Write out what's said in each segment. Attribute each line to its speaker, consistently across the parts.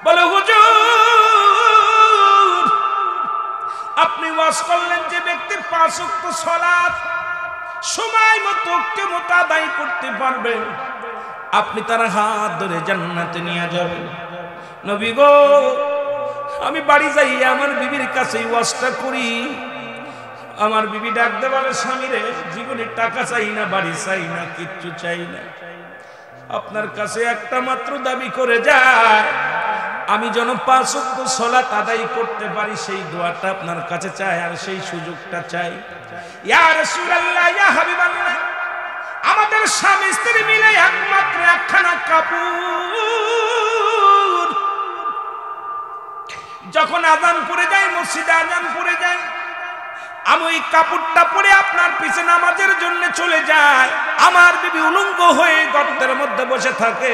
Speaker 1: বলে হুজুর আপনি ওয়াজ করলেন যে ব্যক্তি 5 ওয়াক্ত সালাত সময় মতো আদায় করতে পারবে আপনি তার হাত ধরে জান্নাতে নিয়ে যাবেন। নবী গো আমি বাড়ি যাই আমার বিবির কাছে ওয়াজটা করি। আমার বিবি ডাকতে বলে স্বামী রে জীবনে টাকা চাই না বাড়ি চাই না কিচ্ছু চাই না, আপনার কাছে একটা মাত্র দাবি করে যায় আমি যেন 5 ওয়াক্ত সালাত আদায় করতে পারি সেই দোয়াটা আপনার কাছে চাই আর সেই সুযোগটা চাই। ইয়া রাসূলুল্লাহ ইয়া হাবিবাল্লাহ আমাদের স্বামী স্ত্রী মিলে একমাত্র একখানা কাপড় যখন আযান পড়ে যায় মসজিদে আযান পড়ে যায় আমি ওই কাপড়টা পরে আপনার পিছে নামাজের জন্য চলে যায়। আমার বিবি উলঙ্গ হয়ে গর্তের মধ্যে বসে থাকে,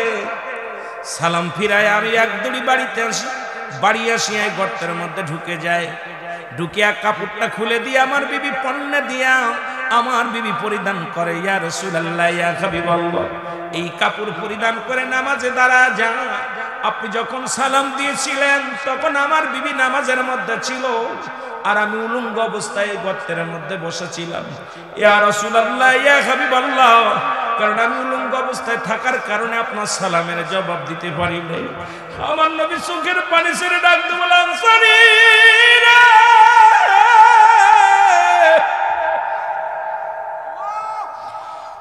Speaker 1: সালাম ফিরায় আমি একদড়ি বাড়িতে আসি, বাড়ি আসি গর্তের মধ্যে ঢুকে যায়, ঢুকিয়া কাপড়টা খুলে দিয়ে আমার বিবি পণ্যে দিয়া আমার বিবি পরিধান করে। ইয়া রাসূলুল্লাহ ইয়া হাবিবাল্লাহ এই কাপড় পরিধান করে নামাজে দাঁড়া যা। আপনি যখন সালাম দিয়েছিলেন তখন আমার বিবি নামাজের মধ্যে ছিল আর আমি উলঙ্গ অবস্থায় গর্তের মধ্যে বসেছিলাম। ইয়া রাসূলুল্লাহ ইয়া হাবিবাল্লাহ কারণ আমি উলঙ্গ অবস্থায় থাকার কারণে আপনার সালামের জবাব দিতে পারি নাই। আমার নবী চোখের পানি ছেড়ে ডাকতে বলে আনসারীরা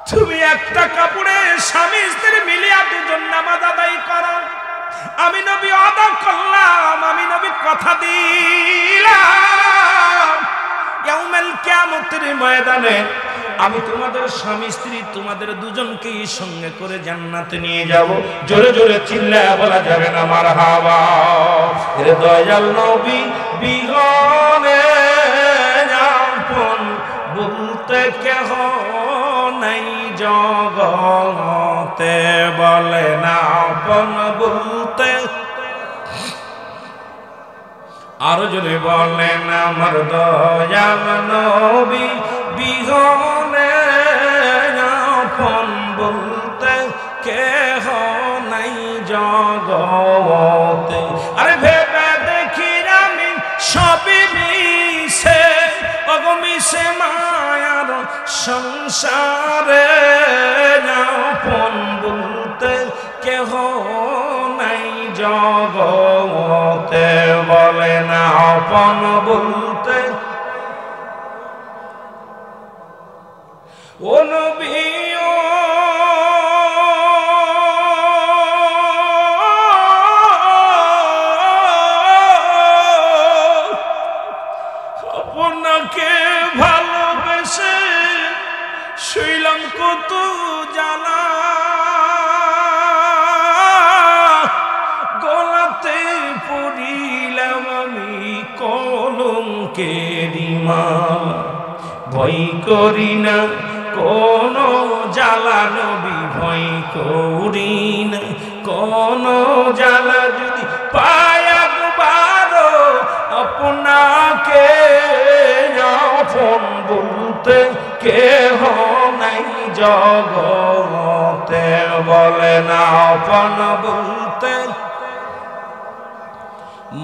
Speaker 1: তুমি একটা কাপড়ে স্বামী স্ত্রী মিলিয়া দুজন নামাজ আদায় করো। আমি নবী আদা করলাম, আমি নবী কথা দিলাম ইয়াউমুল কিয়ামতের ময়দানে আমি তোমাদের স্বামী স্ত্রী তোমাদের দুজনকেই সঙ্গে করে জান্নাতে নিয়ে যাব। জোরে জোরে চিল্লায়া বলা যাবে না মারহাবা। এরে দয়াল নবী বিহনে আপন বলতে কেহ নাই জগতে, বলে না আপন বলতে আরো জোরে বলেন আমার দয়াল নবী বিহনে আপন বলতে কেহ নাই জগতে। আরে ভেবে দেখি আমি সবই মিশে অগমিশে মায়ার সংসারে আপন বলতে কেহ নাই জগতে, বলে না আপন বলতে ও নবী আপনাকে ভালোবেসে শুইলাম কত জ্বালা, গলাতে পড়িলাম আমি কলঙ্কেরি মালা, ভয় করি না কোন জ্বালা নবী ভয় করি না কোন জ্বালা, যদি পায় একবার আপনাকে আপন বলতে কেহ নাই জগতে, বলে না আপন বলতে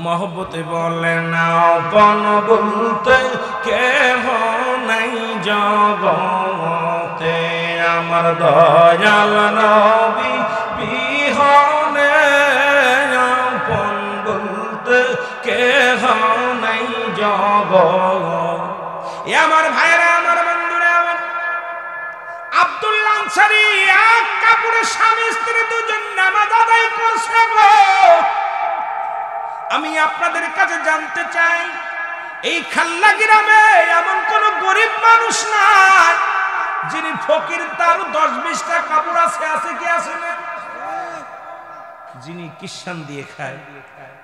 Speaker 1: মহব্বতে, বলে না আপন বলতে কেহ নাই জগতে। আমার দয়াল নবী বিহনে আপন বলতে কেহ নাই জগতে। আমার ভাইরা আমার বন্ধুরা আমার আব্দুল্লাহ আনসারী এক কাপড়ে স্বামী স্ত্রী দুজন নামাজ আদায় করছে গো। আমি আপনাদের কাছে জানতে চাই এই খাল্লা গ্রামে এমন কোন গরিব মানুষ নাই যিনি ফকির তার 10-20টা কাপড় আছে কি আছে না? যিনি কিষান দিয়ে খায়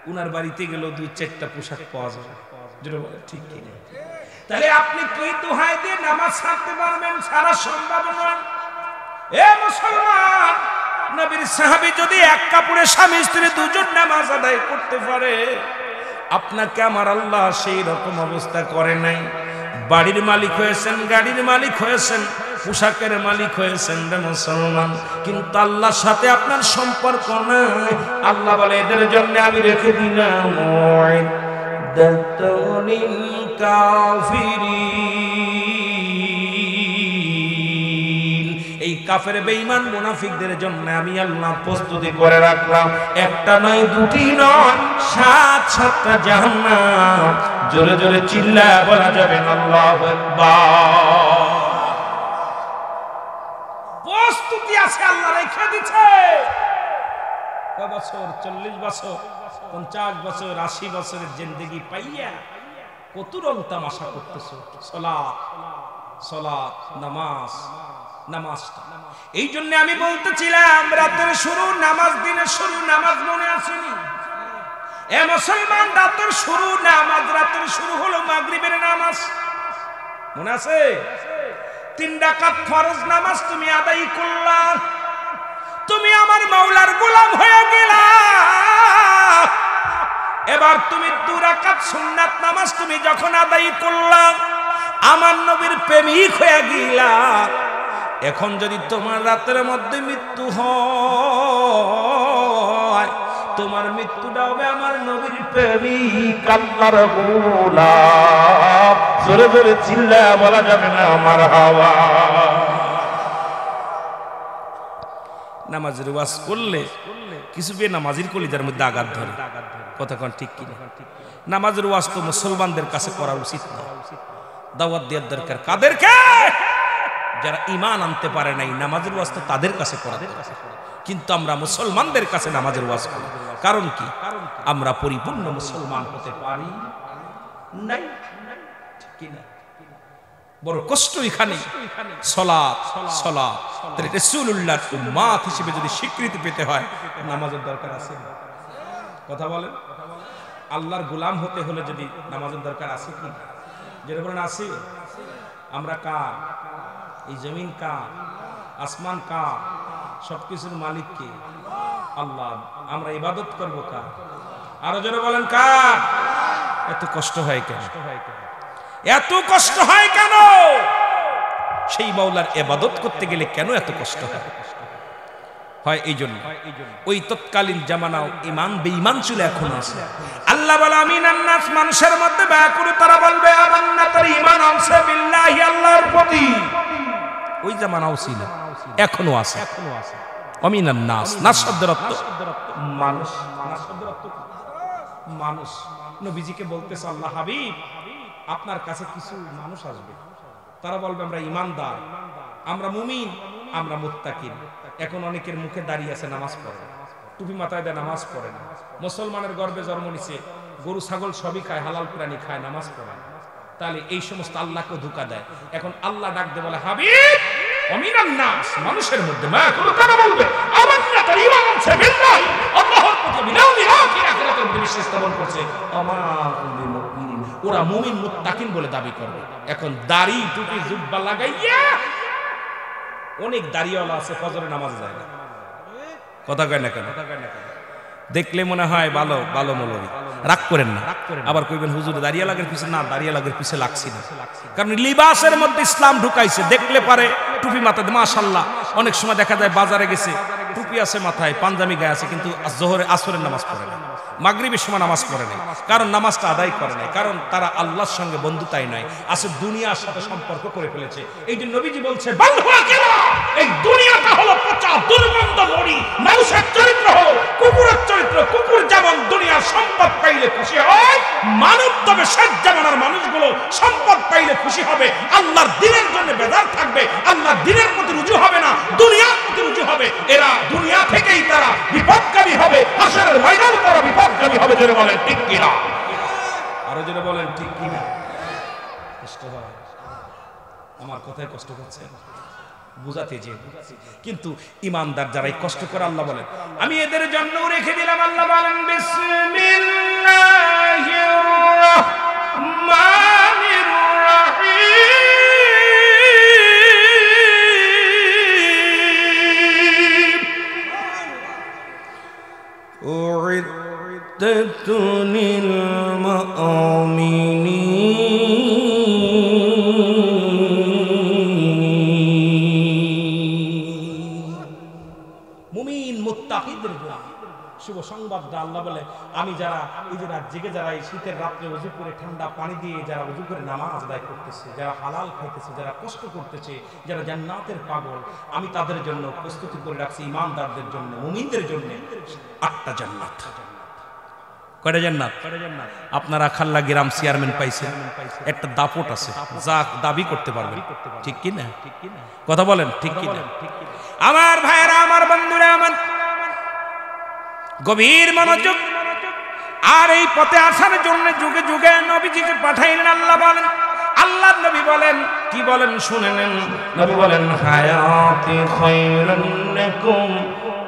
Speaker 1: উনার বাড়িতে গেলেও 2-4টা পোশাক পাওয়া যায়, যেটা বলে ঠিক কি না? তাহলে আপনি কি দোহাই দিয়ে নামাজ ছাড়তে পারবেন? সারা সম্ভব নয়। এ মুসলমান, নবীর সাহাবী যদি এক কাপড়ে স্বামী স্ত্রী দুজন নামাজ আদায় করতে পারে, আপনাকে আমার আল্লাহ সেই রকম অবস্থা করে নাই। বাড়ির মালিক হয়েছেন, গাড়ির মালিক হয়েছেন, পোশাকের মালিক হয়েছেন রে মুসলমান, কিন্তু আল্লাহর সাথে আপনার সম্পর্ক নাই। আল্লাহ বলে এদের জন্য আমি রেখে দিলাম এই কাফের বেঈমান মুনাফিকদের জন্য আমি আল্লাহ প্রস্তুতি করে রাখলাম। একটা নয়, দুটি নয়, 7-7টা জাহান্নাম। জোরে জোরে চিল্লায় বলা যাবে আল্লাহু আকবার। প্রস্তুতি আছে, আল্লাহ রেখে দিচ্ছে। কয় বছর? 40 বছর, 50 বছর, 80 বছরের জিন্দেগি পাইয়া কত রং তামাশা করতেছো। সালাত, সালাত, নামাজ, নামাজটা। এই জন্য আমি বলতেছিলাম রাতের শুরু নামাজ, দিনের শুরু নামাজ, মনে আসেনি? এ মুসলমান, রাতের শুরু নামাজ, রাতের শুরু হলো মাগরিবের নামাজ, মনে আছে? 3 রাকাত ফরজ নামাজ তুমি আদায় করলা, তুমি আমার মাওলার গোলাম হয়ে গেলা। এবার তুমি 2 রাকাত সুন্নাত নামাজ তুমি যখন আদায় করলা, আমার নবীর প্রেমিক হয়ে গেলা। এখন যদি তোমার রাতের মধ্যে মৃত্যু হয়, তোমার মৃত্যুটা হবে আমার নবীর প্রেমিক, আল্লাহর গোলাম। জোরে জোরে চিল্লায় বলা যাবে না মারহাবা। নামাজের ওয়াজ করলে কিছু বেনামাজির কলিজার মধ্যে আঘাত ধরে, কথা কোন ঠিক কিনা? নামাজের ওয়াজ তো মুসলমানদের কাছে করা উচিত না। দাওয়াত দেওয়ার দরকার কাদেরকে? যারা ঈমান আনতে পারে নাই। নামাজের ওয়াজ তো তাদের কাছে করা দরকার, কিন্তু আমরা মুসলমানদের কাছে নামাজের ওয়াজ করি। কারণ কি? আমরা পরিপূর্ণ মুসলমান হতে পারি নাই, ঠিক কিনা? বড় কষ্ট এখানে। সালাত, সালাত, রাসূলুল্লাহর উম্মত হিসেবে যদি স্বীকৃতি পেতে হয়, নামাজের দরকার আছে। কথা বলেন, আল্লাহর গোলাম হতে হলে যদি নামাজের দরকার আছে কি? যেটা বলেন আছে। আমরা কার? এই জমিন কার? আসমান কার? সবকিছুর মালিক কে? আল্লাহ। আমরা ইবাদত করব কার? আরো জোরে বলেন কার? এত কষ্ট হয় কেন? এত কষ্ট হয় কেন? সেই মাওলার ইবাদত করতে গেলে কেন এত কষ্ট হয়? এই জন্য ওই তৎকালীন জামানাও ঈমান বেঈমান ছিল, এখন আছে। আল্লাহ বলে আমিনান নাস, মানুষের মধ্যে ব্যাকুল তারা বলবে আমান্না, তার ঈমান আছে বিল্লাহি, আল্লাহর প্রতি। ওই জামানাও ছিল, এখনো আছে। আমিনান নাস, নাস শব্দের অর্থ মানুষ। নাস শব্দের অর্থ মানুষ। নবীজিকে বলতেছে আল্লাহ হাবিব, আপনার কাছে কিছু মানুষ আসবে, তারা বলবে আমরা ঈমানদার, আমরা মুমিন, আমরা মুত্তাকিন। এখন অনেকের মুখে দাঁড়িয়ে আছে, নামাজ পড়ে না, টুপি মাথায় দেয়, নামাজ পড়ে না। মুসলমানের গর্ভে জন্ম নিছে, গরু ছাগল সবই খায়, হালাল প্রাণী খায়, নামাজ পড়ে না। তাহলে এই সমস্ত আল্লাহকে ধোঁকা দেয়। এখন আল্লাহ ডাক দিয়ে বলে হাবিব, আমিনান নাস, মানুষের মধ্যে মা কোন তারা বলবে আমান্না, তার ঈমান আছে বিল্লাহি, আল্লাহর প্রতি, বিনাউল আখির, আখিরাতের প্রতি বিশ্বাস স্থাপন করছে। আমানুল মুমিনিন, ওরা মুমিন মুত্তাকিন বলে দাবি করবে। এখন দাড়ি টুপি জুব্বা লাগাইয়া অনেক দাড়িওয়ালা আছে, ফজরের নামাজ যায় না। কথা কয় না কেন? দেখলে মনে হয় ভালো ভালো মৌলবী, রাগ করেন না। আবার কইবেন হুজুর দাঁড়িয়ে লাগের পিছে না, দাঁড়িয়ে লাগের পিছে লাগছি না। কারণ লিবাসের মধ্যে ইসলাম ঢুকাইছে। দেখলে পারে টুপি মাথায়, মাশাআল্লাহ। অনেক সময় দেখা যায় বাজারে গেছে, টুপি আছে মাথায়, পাঞ্জাবি গায়ে আছে, কিন্তু জোহরে আসরের নামাজ পড়ে না, মাগরিবের সময় নামাজ পড়ে নাই। কারণ নামাজটা আদায় করে নাই, কারণ তারা আল্লাহর সঙ্গে বন্ধুতাই নাই, আছে দুনিয়ার সাথে সম্পর্ক করে ফেলেছে। এই যে নবীজি বলছে এই দুনিয়াটা হলো পচা দুর্গন্ধ মরি, মানুষের চরিত্র হলো কুকুরের চরিত্র। কুকুর যেমন দুনিয়ার সম্পদ পাইলে খুশি হয়, মানব তবে শেষ জামানার মানুষগুলো সম্পদ পাইলে খুশি হবে, আল্লাহর দ্বীনের জন্য বেজার থাকবে, আল্লাহর দ্বীনের প্রতি রুজু হবে না, দুনিয়ার প্রতি রুজু হবে। এরা দুনিয়া থেকেই তারা বিপদকারী হবে, হাসরের ময়দানে তারা বিপদকারী হবে। জোরে বলেন ঠিক কিনা? আরো জোরে বলেন ঠিক কিনা? কষ্ট হয়, আমার কথায় কষ্ট হচ্ছে বুঝাতে যে, কিন্তু ইমানদার যারাই কষ্ট করে আল্লাহ বলেন আমি এদের জন্য রেখে দিলাম। আল্লাহ বলেন বিসমিল্লাহির রাহমানির রাহিম উইদ্দাত লিল মুমিনিন সংবাদটা আল্লাহ বলে আমি যারা এই যে রাত জেগে যারা এই শীতের রাত্রে ওযু করে ঠান্ডা পানি দিয়ে যারা ওযু করে নামাজ আদায় করতেছে, যারা হালাল খাইতেছে, যারা কষ্ট করতেছে, যারা জান্নাতের পাগল, আমি তাদের জন্য প্রস্তুতি করে রাখছি ঈমানদারদের জন্য, মুমিনদের জন্য 8টা জান্নাত। কয়টা জান্নাত? আপনারা খাল্লা গ্রাম চেয়ারম্যান পাইছেন, একটা দাপট আছে, যা দাবি করতে পারবেন, ঠিক কি না? কথা বলেন ঠিক কি না? আমার ভাইরা, আমার বন্ধুরা, আমার গভীর মনোযোগ। আর এই পথে আসার জন্য যুগে যুগে নবীজিকে পাঠাইলেন আল্লাহ। বলেন আল্লাহর নবী বলেন, কি বলেন শুনে নেন। নবী বলেন হায়াতি খায়রুল লাকুম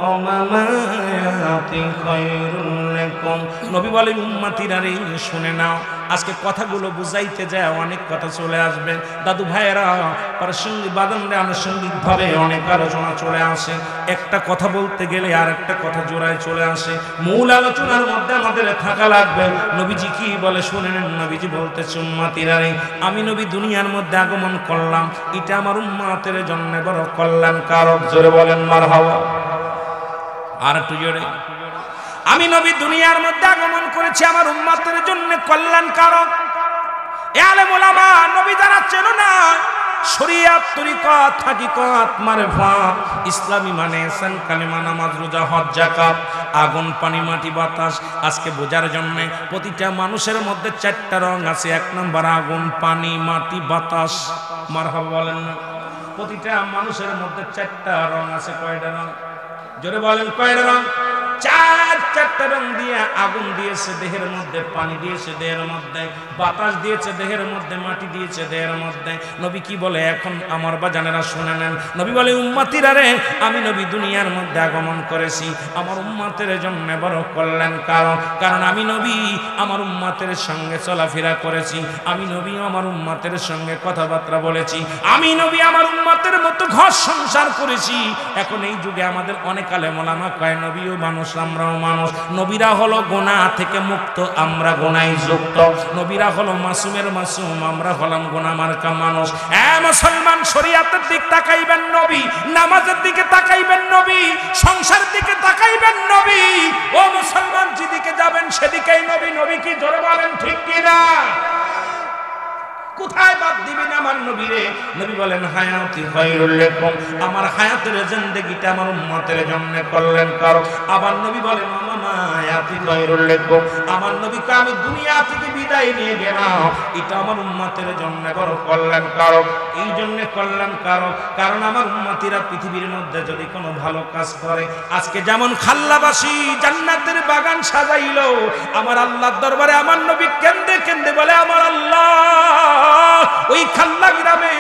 Speaker 1: ওয়া মামাতি খায়রুল লাকুম। নবী বলেন উম্মতিরা রে শুনে নাও। আজকে কথাগুলো বুঝাইতে যায় অনেক কথা চলে আসবে। দাদু ভাইয়েরা, প্রাসঙ্গিক বাদানরে আনুষঙ্গিকভাবে অনেক আলোচনা চলে আসে। একটা কথা বলতে গেলে আর একটা কথা জোড়ায় চলে আসে। মূল আলোচনার মধ্যে আমাদের থাকা লাগবে। নবীজি কি বলে শুনে নেন। নবীজি বলতেছে উম্মতিরা রে, আমি নবী দুনিয়ার মধ্যে আগমন করলাম, এটা আমার উম্মতের জন্য বড় কল্যাণকারক। জোরে বলেন মারহাবা। আর একটু জোরে। আমি নবী দুনিয়ার মধ্যে আগমন করেছি আমার উম্মতের জন্য কল্যাণকারক। এ আলেম ওলামা, নবী যারা চেনো না, শরীয়ত, তরিকত, হাকিকত, মারফাত, ইসলামী মানে ইহসান, কালিমা, নামাজ, রোজা, হজ, যাকাত, আগুন, পানি, মাটি, বাতাস। আজকে বোঝার জন্য প্রতিটা মানুষের মধ্যে 4টা রং আছে। 1 নম্বর আগুন, পানি, মাটি, বাতাস। মারহাবা বলেন না? প্রতিটা মানুষের মধ্যে 4টা রং আছে। কয়টা রং? জোরে বলেন কয়টা রং? 4টা রং দিয়ে আগুন দিয়েছে দেহের মধ্যে, পানি দিয়েছে দেহের মধ্যে, বাতাস দিয়েছে দেহের মধ্যে, মাটি দিয়েছে দেহের মধ্যে। নবী কি বলে এখন আমার বাজানেরা শুনে নেন। নবী বলে উম্মতিরা রে, আমি নবী দুনিয়ার মধ্যে আগমন করেছি আমার উম্মতের জন্য বড় কল্যাণকারক। কারণ আমি নবী আমার উম্মতের সঙ্গে চলাফেরা করেছি, আমি নবী আমার উম্মতের সঙ্গে কথাবার্তা বলেছি, আমি নবী আমার উম্মতের মতো ঘর সংসার করেছি। এখন এই যুগে আমাদের অনেক আলেম ওলামা কয় নবীও মানুষ, আমরাও মানুষ। নবীরা হলো গুনাহ থেকে মুক্ত, আমরা গুনায় যুক্ত। নবীরা হলো মাসুমের মাসুম, আমরা হলাম গুনাহ মার্কা মানুষ। এ মুসলমান, শরীয়তের দিক তাকাইবেন নবী, নামাজের দিকে তাকাইবেন নবী, সংসারের দিকে তাকাইবেন নবী। ও মুসলমান, যেদিকে যাবেন সেদিকেই নবী। নবী কি জোরে বলেন ঠিক কি না? কোথায় বাদ দিবেন আমার নবীরে? নবী বলেন হায়াতি খায়রুল লাকুম, আমার হায়াতের জিন্দেগিটা আমার উম্মতের জন্য কল্যাণকারক। আবার নবী বলেন মামায়াতি খায়রুল লাকুম, আমার নবীকে আমি দুনিয়া থেকে বিদায় নিয়ে গেলাম, এটা আমার উম্মতের জন্য বড় কল্যাণকারক। এই জন্য কল্যাণকারক কারণ আমার উম্মতিরা পৃথিবীর মধ্যে যদি কোনো ভালো কাজ করে, আজকে যেমন খাল্লাবাসী জান্নাতের বাগান সাজাইলো, আমার আল্লাহর দরবারে আমার নবী কেন্দে কেন্দে বলে আমার আল্লাহ, ওই খাল্লা গ্রামে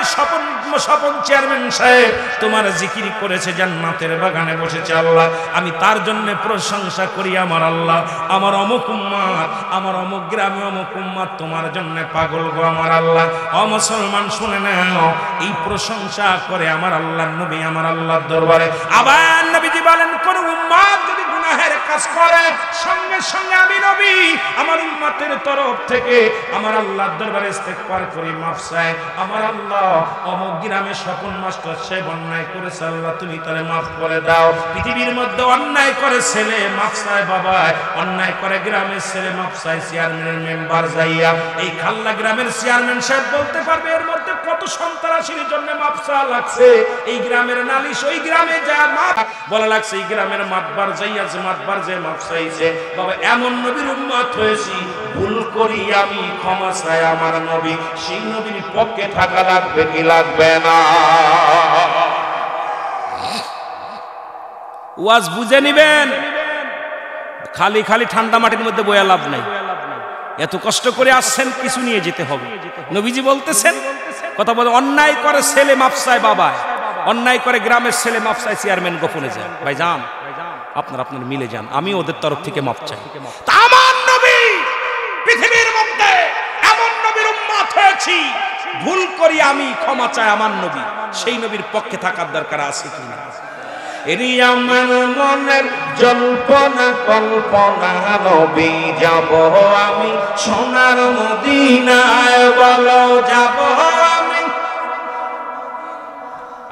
Speaker 1: স্বপন চেয়ারম্যান সাহেব তোমার জিকির করেছে, জান্নাতের বাগানে বসেছে আল্লাহ, আমি তার জন্য প্রশংসা করি। আমার আল্লাহ, আমার অমুক উম্মত, আমার অমুক গ্রামে অমুক উম্মত তোমার জন্য পাগল গো আমার আল্লাহ। ও মুসলমান শুনে নাও, এই প্রশংসা করে আমার আল্লাহর নবী আমার আল্লাহর দরবারে। আবার নবীজি বলেন কোন উম্মত যদি গুনাহের কাজ করে, সঙ্গে সঙ্গে আমি নবী আমার উম্মতের তরফ থেকে আমার আল্লাহর দরবারে ইস্তেগফার করি, মাফ চাই। আমার আল্লাহ অমুক গ্রামে স্বপন মাস্টার সাহেব অন্যায় করেছে, আল্লাহ তুমি তারে মাফ করে দাও। পৃথিবীর মধ্যে অন্যায় করে ছেলে মাফ চায় বাবা, অন্যায় করে গ্রামের ছেলে মাফ চায় চেয়ারম্যানের মেম্বার যাইয়া। এই খাল্লা গ্রামের চেয়ারম্যান সাহেব বলতে পারবে এর মধ্যে কত সন্ত্রাসীর জন্য মাফ চাওয়া লাগছে। এই গ্রামের নালিশ ওই গ্রামে যা মাফ বলা লাগছে, এই গ্রামের মাতবার যাইয়াছে, মাতবার যে মাফ চাইছে। বাবা এমন নবীর উম্মত হয়েছি, ভুল করি আমি ক্ষমা চাই আমার নবী, সেই নবীর পক্ষে থাকা লাগবে কি লাগবে না? ওয়াজ বুঝে নিবেন, খালি খালি ঠান্ডা মাটির মধ্যে বয়া লাভ নাই। এত কষ্ট করে আসছেন, কিছু নিয়ে যেতে হবে। নবীজি বলতেছেন কথা বলে, অন্যায় করে ছেলে মাফ চায় বাবা, অন্যায় করে গ্রামের ছেলে মাফ চায় চেয়ারম্যান গোপনে যায়। ভাই যান, আপনার মিলে যান, আমি ওদের তরফ থেকে মাফ চাই। আমার নবী পৃথিবীর মধ্যে এমন নবীর উম্মত হয়েছি, ভুল করি আমি ক্ষমা চাই আমার নবী, সেই নবীর পক্ষে থাকার দরকার আছে কিনা? এরি আমার মনের জল্পনা কল্পনা, নবী যাব আমি সোনার মদিনায়, বলো যাব আমি।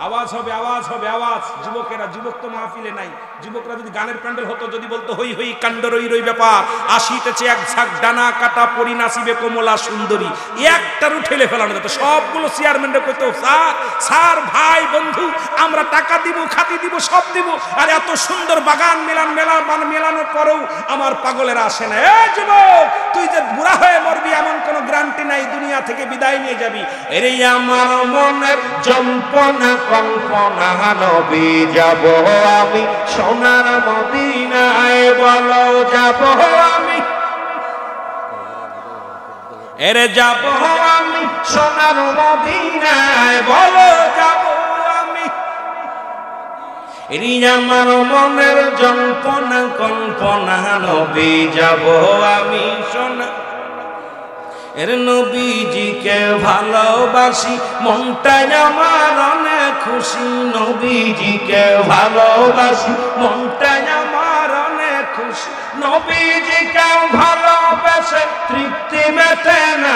Speaker 1: আওয়াজ আওয়াজ হবে, আওয়াজ হবে, আওয়াজ। যুবকেরা, যুবক তো মাহফিলে নাই, যুবকরা যদি গানের প্যান্ডেল হতো, যদি বলতো হই হই কাণ্ড রই রই ব্যাপার, আসিতেছে এক ঝাঁক ডানা কাটা পরি নাচিবে কোমলা সুন্দরী, একটারও ঠেলে ফেলানো যেত। সবগুলো চেয়ারম্যানরা কইতো স্যার স্যার ভাই বন্ধু আমরা টাকা দিব, খাতি দিব, সব দিব, আর এত সুন্দর বাগান মেলানোর পরেও আমার পাগলেরা আসে না। এ যুবক, তুই যে বুড়া হয়ে মরবি এমন কোনো গ্যারান্টি নাই, দুনিয়া থেকে বিদায় নিয়ে যাবি।
Speaker 2: এরে আমার মনের জল্পনা কল্পনা, নবী যাব আমি সোনার মদিনায়, বলো যাব আমি,
Speaker 1: এরে যাব
Speaker 2: আমি সোনার মদিনায়, বলো যাব আমি। এরে আমার মনের জল্পনা কল্পনা, নবী যাব আমি সোনা। এর নবীজিকে ভালোবাসি, মনটাই আমার অনেক খুশি, নবীজিকে ভালোবাসি, মনটাই আমার অনেক খুশি। নবীজিকে ভালোবেসে তৃপ্তি মেটে না,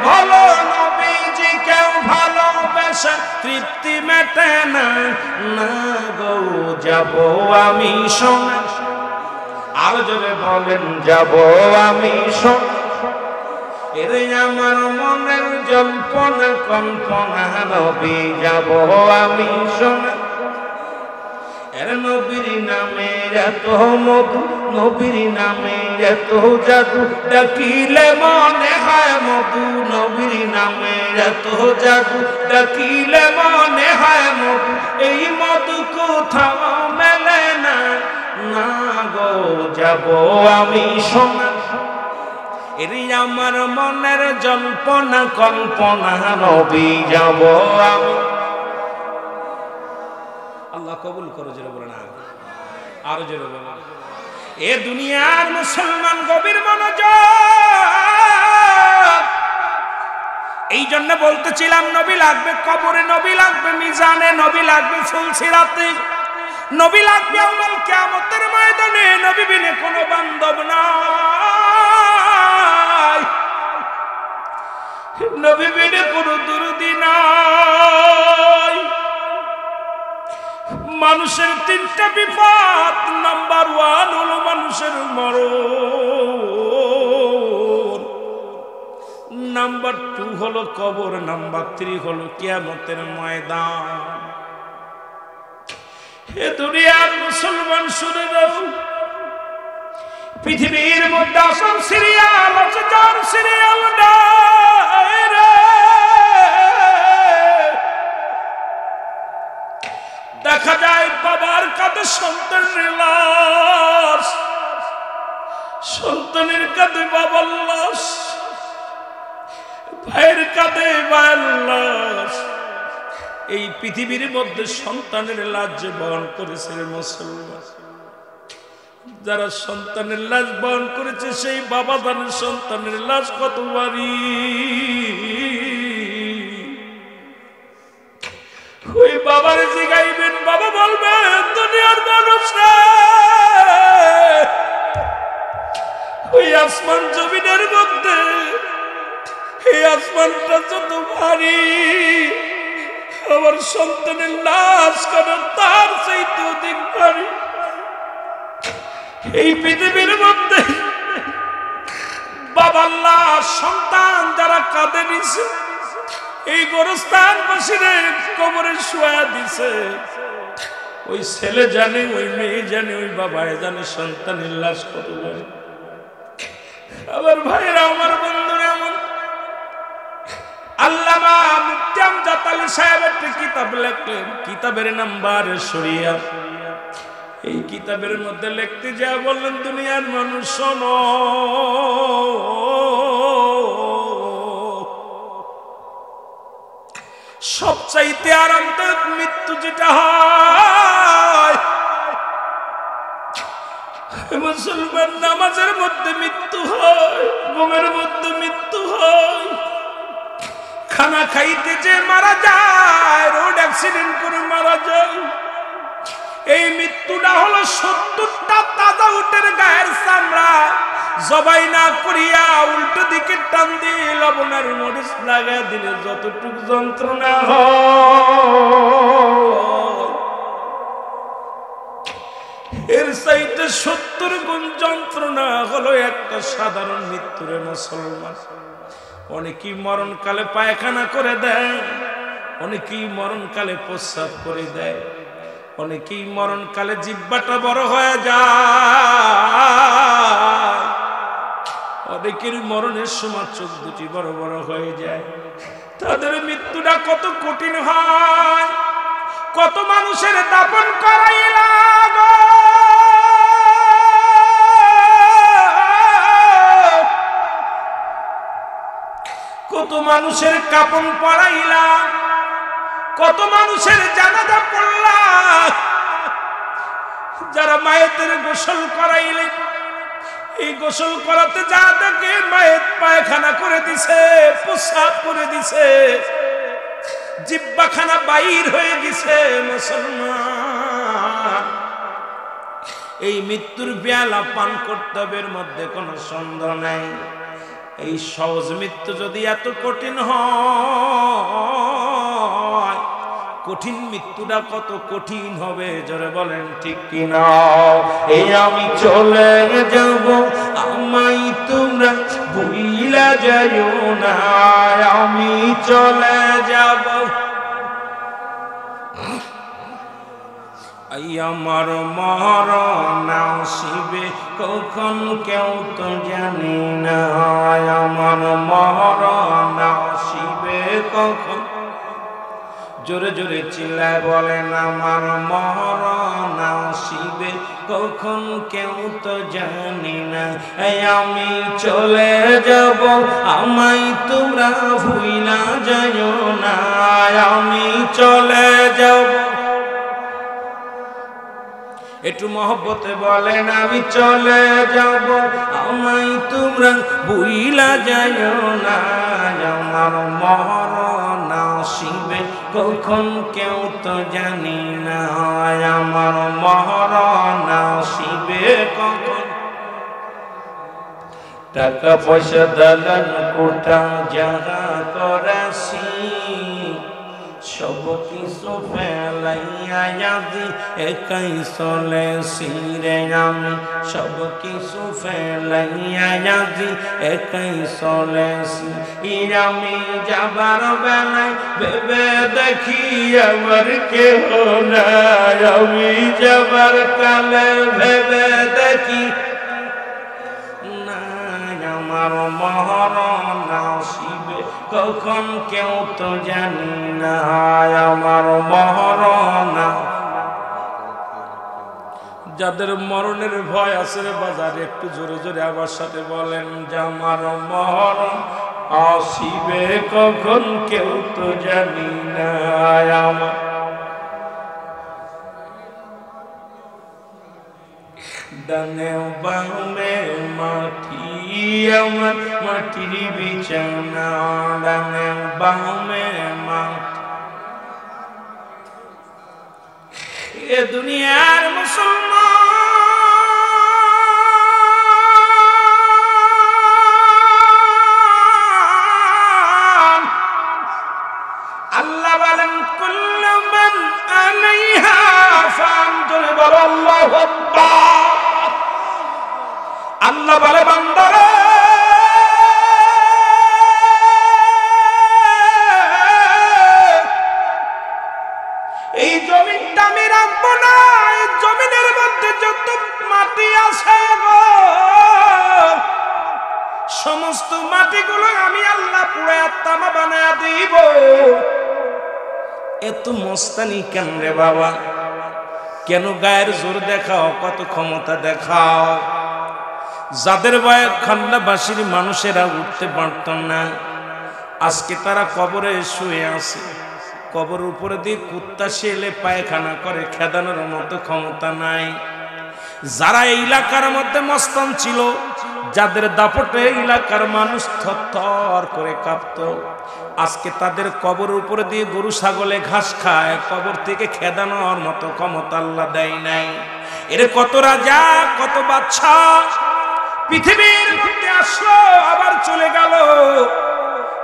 Speaker 2: বলো নবীজিকে ভালোবেসে তৃপ্তি মেটে না, না গো যাব আমি সোনা। আর জোরে বলেন যাব আমি সোনা। এরে আমার মনের জল্পনা কল্পনা, নবী যাব আমি সোনা। এর নবীর নামে এত মধু, নবীর নামে এত জাদু, ডাকিলে মনে হয় মধু, নবীর নামে এত জাদু, ডাকিলে মনে হয় মধু। এই মধু কোথাও মেলে না, না গো যাব আমি সোনা। এরে আমার মনের জল্পনা কল্পনা, নবী যাব আমি।
Speaker 1: আল্লাহ কবুল করো, জোরে বলে না, আরো জোরে বলো। এ দুনিয়ার মুসলমান গভীর মনোযোগ। এই জন্য বলতেছিলাম নবী লাগবে কবরে, নবী লাগবে মিজানে, নবী লাগবে ফুলসিরাতে, নবী লাগবে আমাল কিয়ামতের ময়দানে। নবী বিনে কোনো বান্ধব নাই, নবী বিনে কোনো দুরুদি নাই। মানুষের তিনটা বিপদ, নাম্বার 1 হলো মানুষের মরণ, নাম্বার 2 হলো কবর, নাম্বার 3 হলো কিয়ামতের ময়দান। হে দুনিয়ার মুসলমান শুনে দাও, পৃথিবীর মধ্যে আসল সিরিয়াল আছে, যার সিরিয়াল নাই রে। দেখা যায় বাবার কাঁধে সন্তানের লাশ, সন্তানের কাঁধে বাবার লাশ, ভাইয়ের কাঁধে ভাইয়ের লাশ। এই পৃথিবীর মধ্যে সন্তানের লাশ যে বহন করেছে মুসলমান, যারা সন্তানের লাশ বহন করেছে সেই বাবা জানের সন্তানের লাশ কত ভারী। ওই বাবার জিগাইবেন, বাবা বলবে দুনিয়ার মানুষ ওই আসমান জমিনের মধ্যে এই আসমানটা যত ভারী, আমার সন্তানের লাশ কেন তার চাইতে অধিক ভারী। এই পৃথিবীর মধ্যে বাবার লাশ সন্তান যারা কাঁদে নিছে, এই গোরস্থান বাসীরে কবরে শুয়া দিছে, ওই ছেলে জানে, ওই মেয়ে জানে, ওই বাবায় জানে সন্তানের লাশ কত ভারী। আমার ভাইরা, আমার বন্ধুরা, এমন আল্লামা মুফতি আমজাদ আলী সাহেব একটা কিতাব লেখলেন, কিতাবের নাম্বার শরিয়া। এই কিতাবের মধ্যে লিখতে যা বললেন, দুনিয়ার মানুষ শোনো, সবচাইতে আরামদায়ক মৃত্যু যেটা হয়, মুসলমান নামাজের মধ্যে মৃত্যু হয়, ঘুমের মধ্যে মৃত্যু হয়, খানা খাইতে যে মারা যায়, রোড অ্যাক্সিডেন্ট করে মারা যায়। এই মৃত্যুটা হলো 70টা তাজা উটের গায়ের চামড়া জবাই না করিয়া উল্টো দিকে টান দিয়ে লবণের মরিচ লাগাই দিলে যতটুকু যন্ত্রণা হয়, এর চাইতে 70 গুণ যন্ত্রণা হলো একটা সাধারণ মৃত্যুরে মুসলমান। অনেকেই মরণকালে পায়খানা করে দেয়, অনেকেই মরণকালে প্রস্রাব করে দেয়, অনেকেই মরণকালে জিহ্বাটা বড় হয়ে যায়, অনেকের মরণের সময় চোখ দুটি বড় বড় হয়ে যায়। তাদের মৃত্যুটা কত কঠিন হয়, কত মানুষের দাপন করাইলা গো, কত মানুষের কাপন পড়াইলা, কত মানুষের জানাজা পড়লা। যারা মায়েদের গোসল করাইলে, এই গোসল করাতে যা দেখে মায়ের পায়খানা করে দিছে, প্রস্রাব করে দিছে, জিহ্বাখানা বাইর হয়ে গেছে। মুসলমান, এই মৃত্যুর পেয়ালা পান কর্তব্যের মধ্যে কোনো সন্দেহ নাই। এই সহজ মৃত্যু যদি এত কঠিন হয়, কঠিন মৃত্যুটা কত কঠিন হবে জোরে বলেন ঠিক কিনা?
Speaker 2: এই আমি চলে যাব, আমায় তোমরা ভুইলা যাইও না, আমি চলে যাব।
Speaker 1: আমার মরণ আসিবে কখন কেউ তো জানি না, আমার মরণ আসিবে কখন। জোরে জোরে চিল্লায় বলেন, আমার মরণ আসিবে কখন কেউ তো জানি না। এই আমি চলে যাব, আমায় তোমরা ভুইলা যাইও না, আমি চলে যাব। একটু মহব্বতে বলেন, আমি চলে যাব, আমায় তোমরা ভুইলা যাইও না, আমার মরণ আসিবে কখন কেউ তো জানি না, আমার মরণ আসিবে কখন।
Speaker 2: টাকা পয়সা দালান কোঠা যাহা করাছি, সব কিছু ফেলাইয়া যাদি একাই চলেছি রে আমি, সব কিছু ফেলাইয়া যাদি একাই চলেছি। আমি যাবার বেলায় ভেবে দেখি আমার কেহ নাই, আমি যাবার কালে ভেবে দেখি
Speaker 1: আমার মরণ আসিবে কখন কেউ তো জানি না, আমার মরণ। যাদের মরণের ভয় আছে রে বাজারে, একটু জোরে জোরে আবার সাথে বলেন যে আমার মরণ আসিবে কখন কেউ তো জানি না, আমার। ডানে বামে মাটি আমার, মাটির বিছানা, ডানে বামে মাটি। এ দুনিয়ার মুসলমান, আল্লাহ বলেন কুল্লু মান আলাইহা ফান, জোরে বলো আল্লাহু আকবার। আল্লাহ বলে বান্দারে, এই জমিনটা আমি রাখবো না, এই জমিনের মধ্যে যত মাটি আছে গো, সমস্ত মাটিগুলো আমি আল্লাহ পুড়ে তামা বানায় দিব। এত মস্তানি কেন রে বাবা? কেন গায়ের জোর দেখাও, কত ক্ষমতা দেখাও? যাদের ভয়ে খান্দাবাসীর মানুষেরা উঠতে পারত না, আজকে তারা কবরে শুয়ে আছে। কবর উপরে দিয়ে কুত্তা শেলে পায়খানা করে, খেদানোর মতো ক্ষমতা নাই। যারা এই এলাকার মধ্যে মস্তান ছিল, যাদের দাপটে এলাকার মানুষ থরথর করে কাঁপত, আজকে তাদের কবর উপরে দিয়ে গরু ছাগলে ঘাস খায়, কবর থেকে খেদানোর মতো ক্ষমতা আল্লাহ দেয় নাই। এর কত রাজা, কত বাদশা পৃথিবীর মধ্যে আসলো, আবার চলে গেল।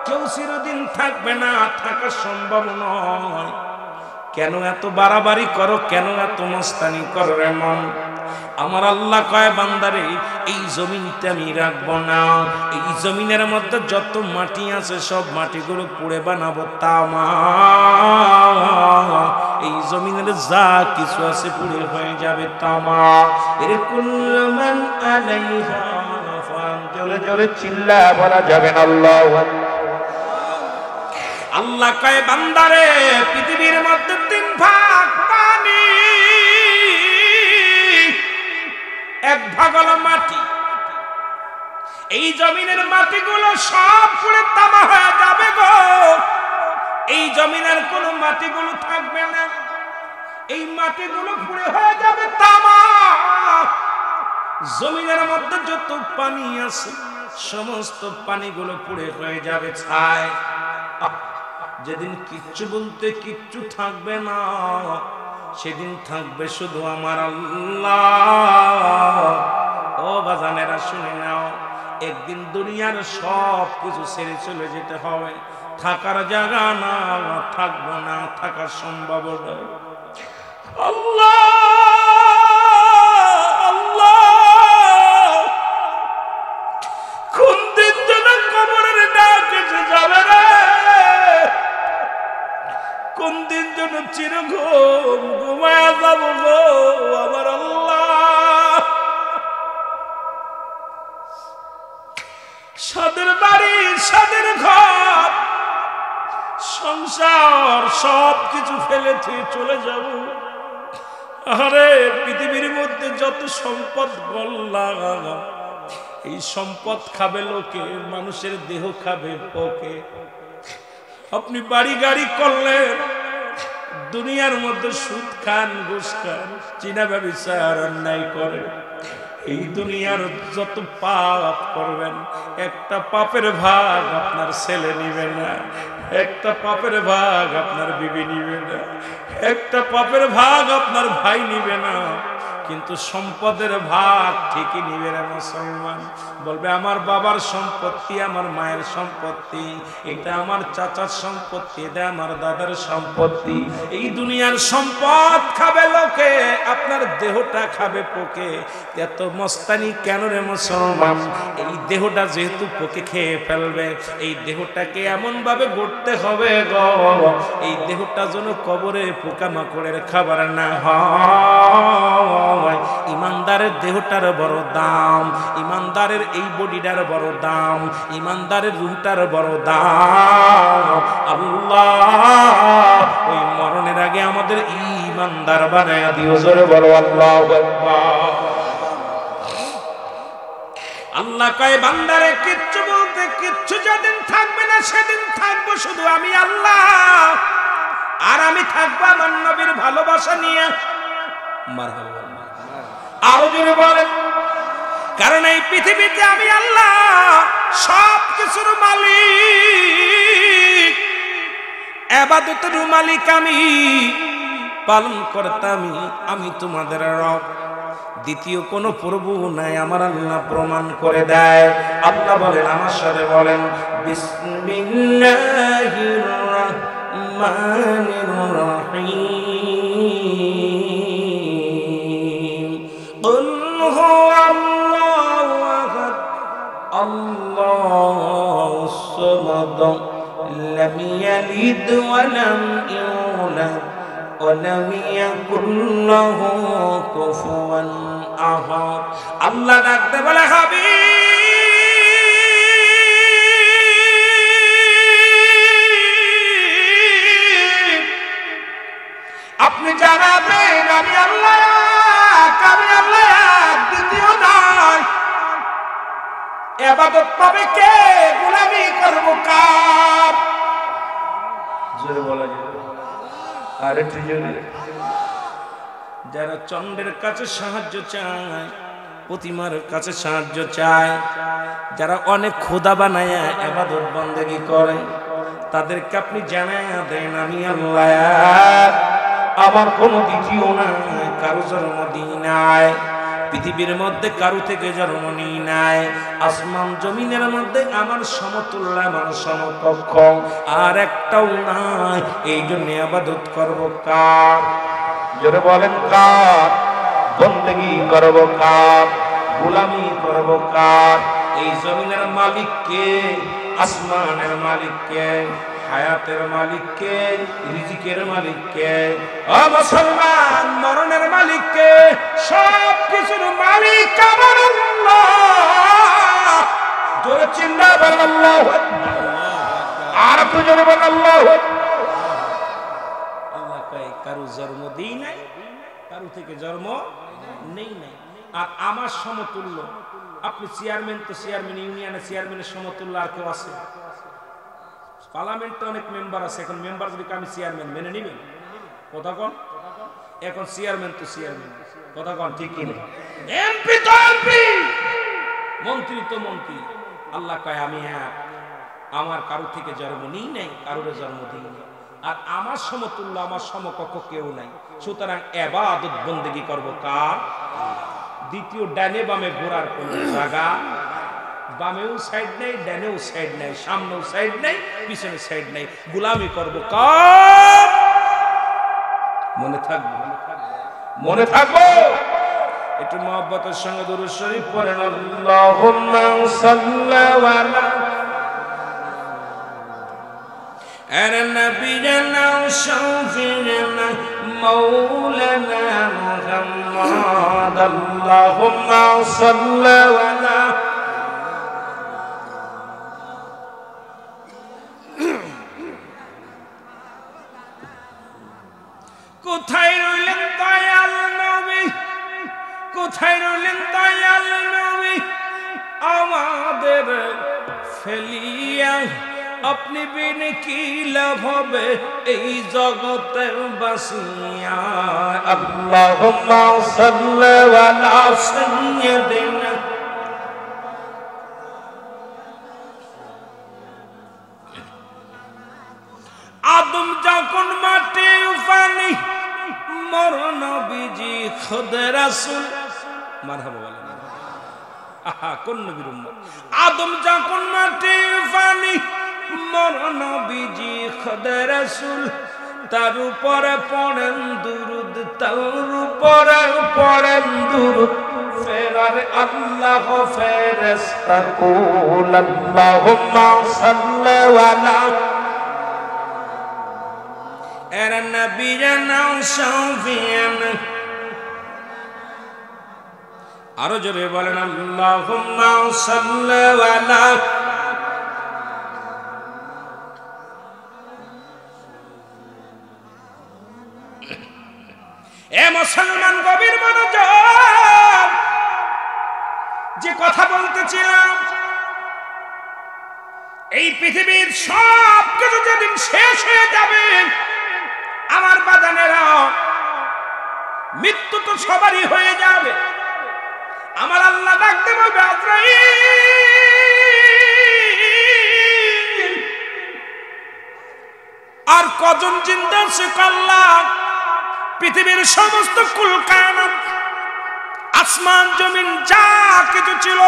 Speaker 1: কেউ চিরদিন থাকবে না, থাকা সম্ভব নয়। কেন এত বাড়াবাড়ি করো, কেন এত মস্তানি করো রে মন?
Speaker 2: আমার আল্লাহ কয় বান্দারে এই জমিনটা আমি রাখবো না, এই জমিনের মধ্যে যত মাটি আছে সব মাটিগুলো পুড়ে বানাবো তামা। এই জমিনের যা কিছু আছে পুড়ে হয়ে যাবে তামা। এর কুল্লু মান আলাইহা ফান, জোরে জোরে চিল্লা বলা যাবে না আল্লাহু আকবার।
Speaker 1: আল্লাহ কয় বান্দারে পৃথিবীর মধ্যে 3 ভাগ পানি, 1 ভাগ হলো মাটি। এই জমিনের মাটিগুলো সব পুড়ে তামা হয়ে যাবে গো। এই জমিনের কোন মাটিগুলো থাকবে না, এই মাটিগুলো পুড়ে হয়ে যাবে তামা। জমিনের মধ্যে যত পানি আছে সমস্ত পানিগুলো পুড়ে হয়ে যাবে ছাই। যেদিন কিচ্ছু বলতে কিচ্ছু থাকবে না, সেদিন থাকবে শুধু আমার আল্লাহ। ও বাজানেরা শুনে নাও, একদিন দুনিয়ার সব কিছু ছেড়ে চলে যেতে হবে। থাকার জায়গা না, থাকবো না, থাকা সম্ভব নয়। আল্লাহ আল্লাহ, কোন দিন যেন কবরের ডাক এসে যাবে রে, কোন দিন যেন চিরঘুম ঘুমায়া যাব গো আমার আল্লাহ। সাদের বাড়ি, সাদের ঘর, সংসার সব কিছু ফেলে চলে যাব। আরে পৃথিবীর মধ্যে যত সম্পদ গল্লাম, এই সম্পদ খাবে লোকে, মানুষের দেহ খাবে পোকে। আপনি বাড়ি গাড়ি করলেন, দুনিয়ার মধ্যে সুদ খান, ঘুষ খান, চীনা ব্যবসার অন্যায় করে। এই দুনিয়ার যত পাপ করবেন, একটা পাপের ভাগ আপনার ছেলে নিবে না, একটা পাপের ভাগ আপনার বিবি নিবে না, একটা পাপের ভাগ আপনার ভাই নিবে না, কিন্তু সম্পদের ভাগ ঠিকই নিবে না মুসলমান। বলবে আমার বাবার সম্পত্তি, আমার মায়ের সম্পত্তি, এটা আমার চাচার সম্পত্তি, এটা আমার দাদার সম্পত্তি। এই দুনিয়ার সম্পদ খাবে লোকে, আপনার দেহটা খাবে পোকে। এত মস্তানি কেন রে মুসলমান? এই দেহটা যেহেতু পোকে খেয়ে ফেলবে, এই দেহটাকে এমন ভাবে গড়তে হবে গো, এই দেহটা যেন কবরে পোকামাকড়ের খাবার না হয়। ইমানদারের দেহটার বড় দাম, ইমানদারের এই বডিটার বড় দাম, ইমানদারের রূহটার বড় দাম। আল্লাহ ওই মরণের আগে আমাদের ইমানদার বানায়া দিও, জোরে বলো আল্লাহু আকবার। আল্লাহ কয় বান্দারে কিচ্ছু বলতে কিচ্ছু যেদিন থাকবে না, সেদিন থাকবো শুধু আমি আল্লাহ, আর আমি থাকবো আমার নবীর ভালোবাসা নিয়ে। মারহাবা, আরো জোরে বলেন। কারণ এই পৃথিবীতে আমি আল্লাহ সব কিছুর মালিক, ইবাদতের মালিক আমি, পালন কর্তা আমি তোমাদের রব। দ্বিতীয় কোন প্রভু নাই, আমার আল্লাহ প্রমাণ করে দেয়। আল্লাহ বলেন, আমার সাথে বলেন, বিসমিল্লাহির রহমানির রহিম। কুল হুয়াল্লাহু আহাদ, আল্লাহুস সামাদ, লাম ইয়ালিদ ওয়া লাম ইউলাদ ওয়া লাম ইয়াকুল লাহু কুফুয়ান আহাদ। আল্লাহ ডাকতে বলে, হাবিব আপনি জানাবেন আমি আল্লাহ, আমি আল্লাহ, দ্বিতীয় নাই। ইবাদত পাবে কে, গোলামি করব কার? জোরে বলা যাবে, আরেকটু জোরে। যারা চন্দ্রের কাছে সাহায্য চায়, প্রতিমার কাছে সাহায্য চায়, যারা অনেক খোদা বানায় ইবাদত বন্দেগী করে, তাদেরকে আপনি জানায়া দেন আমি আল্লাহ, আমার কোনো দ্বিতীয় নাই, কারো জন্ম দিই নাই, পৃথিবীর মধ্যে কারো থেকে জন্ম নিই নাই, আসমান জমিনের মধ্যে আমার সমতুল্য, আমার সমকক্ষ আর একটাও নাই। এই জন্য ইবাদত করব কার? জোরে বলেন কার?
Speaker 2: বন্দেগী করব কার, গোলামি করব কার? এই জমিনের মালিক কে? আসমানের মালিক কে? হায়াতের মালিক কে? রিজিকের মালিক কে?
Speaker 1: ও মুসলমান, মরণের মালিক কে? সব কিছুর মালিক আমার আল্লাহ।
Speaker 2: জোরে চিল্লা বলেন আল্লাহু আকবার। আর একটু জোরে বলেন আল্লাহু আকবার।
Speaker 1: আল্লাহ কয় কারো জন্ম দেই নাই, কারো থেকে জন্ম নেই নাই। আর আমার সমতুল্য, আপনি চেয়ারম্যান তো চেয়ারম্যান, ইউনিয়নের চেয়ারম্যানের সমতুল্য আর কেউ আছে? পার্লামেন্টে অনেক মেম্বার আছে, এখন মেম্বার যদি আমি চেয়ারম্যান মেনে নিবেন? কথা কন। এখন চেয়ারম্যান তো চেয়ারম্যান, কথা কন ঠিক কিনা? এমপি তো এমপি, মন্ত্রী তো মন্ত্রী। আল্লাহ কয় আমি এক, আমার কারো থেকে জন্ম নিই নাই, কারোর জন্ম দিই নাই। আর আমার সমতুল্য, আমার সমকক্ষ কেউ নাই। সুতরাং ইবাদত বন্দেগী করব কার? দ্বিতীয় ডানে বামে ঘোরার কোন জায়গা, বামেও সাইড নাই, ডানেও সাইড নাই, সামনেও সাইড নাই, পিছনে সাইড নাই। গোলামি করব কার? মনে থাকবে,
Speaker 2: মনে থাকবো।
Speaker 1: একটু মহব্বতের সঙ্গে দুরূদ শরীফ পড়েন।
Speaker 2: আল্লাহুম্মা সাল্লি আলা
Speaker 1: نبينا وشفيعنا مولانا محمد
Speaker 2: اللهم صل على
Speaker 1: কোথায় রইলেন দয়াল নবী, কোথায় রইলেন দয়াল নবী, আমাদের ফেলিয়া আপনি বিন কি লাভ হবে এই জগতে বাসিয়া।
Speaker 2: আল্লাহুম্মা সাল্লি আলা সাইয়্যিদিনা
Speaker 1: আদম যখন মাটি পানি, মর নবীজি খুদ রাসূল। মারহাবা বলেন। আহা, কোন নবীর উম্মত? আদম যখন মাটি পানি, মর নবীজি খুদ রাসূল। তার উপরে পড়েন দুরুদ, তার উপরে পড়েন দুরুদ।
Speaker 2: ফেরার আল্লাহ ফেরেশতা কুল আল্লাহুম্মা সাল্লি আলা
Speaker 1: নবীনা শাফিয়ানা। আরো জোরে বলেন আল্লাহুম্মা সাল্লি আলা। এ মুসলমান গভীর মনোযোগ, যে কথা বলতেছিলাম, এই পৃথিবীর সব কিছু যেদিন শেষ হয়ে যাবে, আমার বাজানেরা, মৃত্যু তো সবারই হয়ে যাবে। আমার আল্লাহ ডাকতে বলবে আজরাইল, আর কজন জিন্দা আছে? আল্লাহ, পৃথিবীর সমস্ত কুল কায়নাত, আসমান জমিন যা কিছু ছিল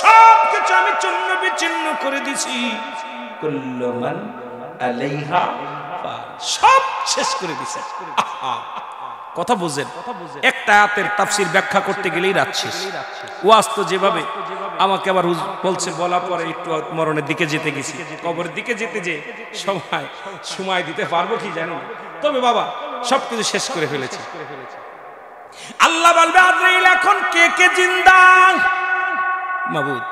Speaker 1: সব কিছু আমি চূর্ণ বিচ্ছিন্ন করে দিছি। কুল্লু মান আলাইহা ফান, সব শেষ করে দিছে। কথা বুঝেন? একটা আয়াতের তাফসীর ব্যাখ্যা করতে গেলেই রাত শেষ। ওয়াজ তো যেভাবে আমাকে আবার বলছে, বলা পরে একটু মরণের দিকে যেতে গেছি, কবরের দিকে যেতে যে সময় দিতে পারবো কি জানি না। তবে বাবা সবকিছু শেষ করে ফেলেছি। আল্লাহ বলবে আজরাইল, এখন কে কে জিন্দা? মাবুদ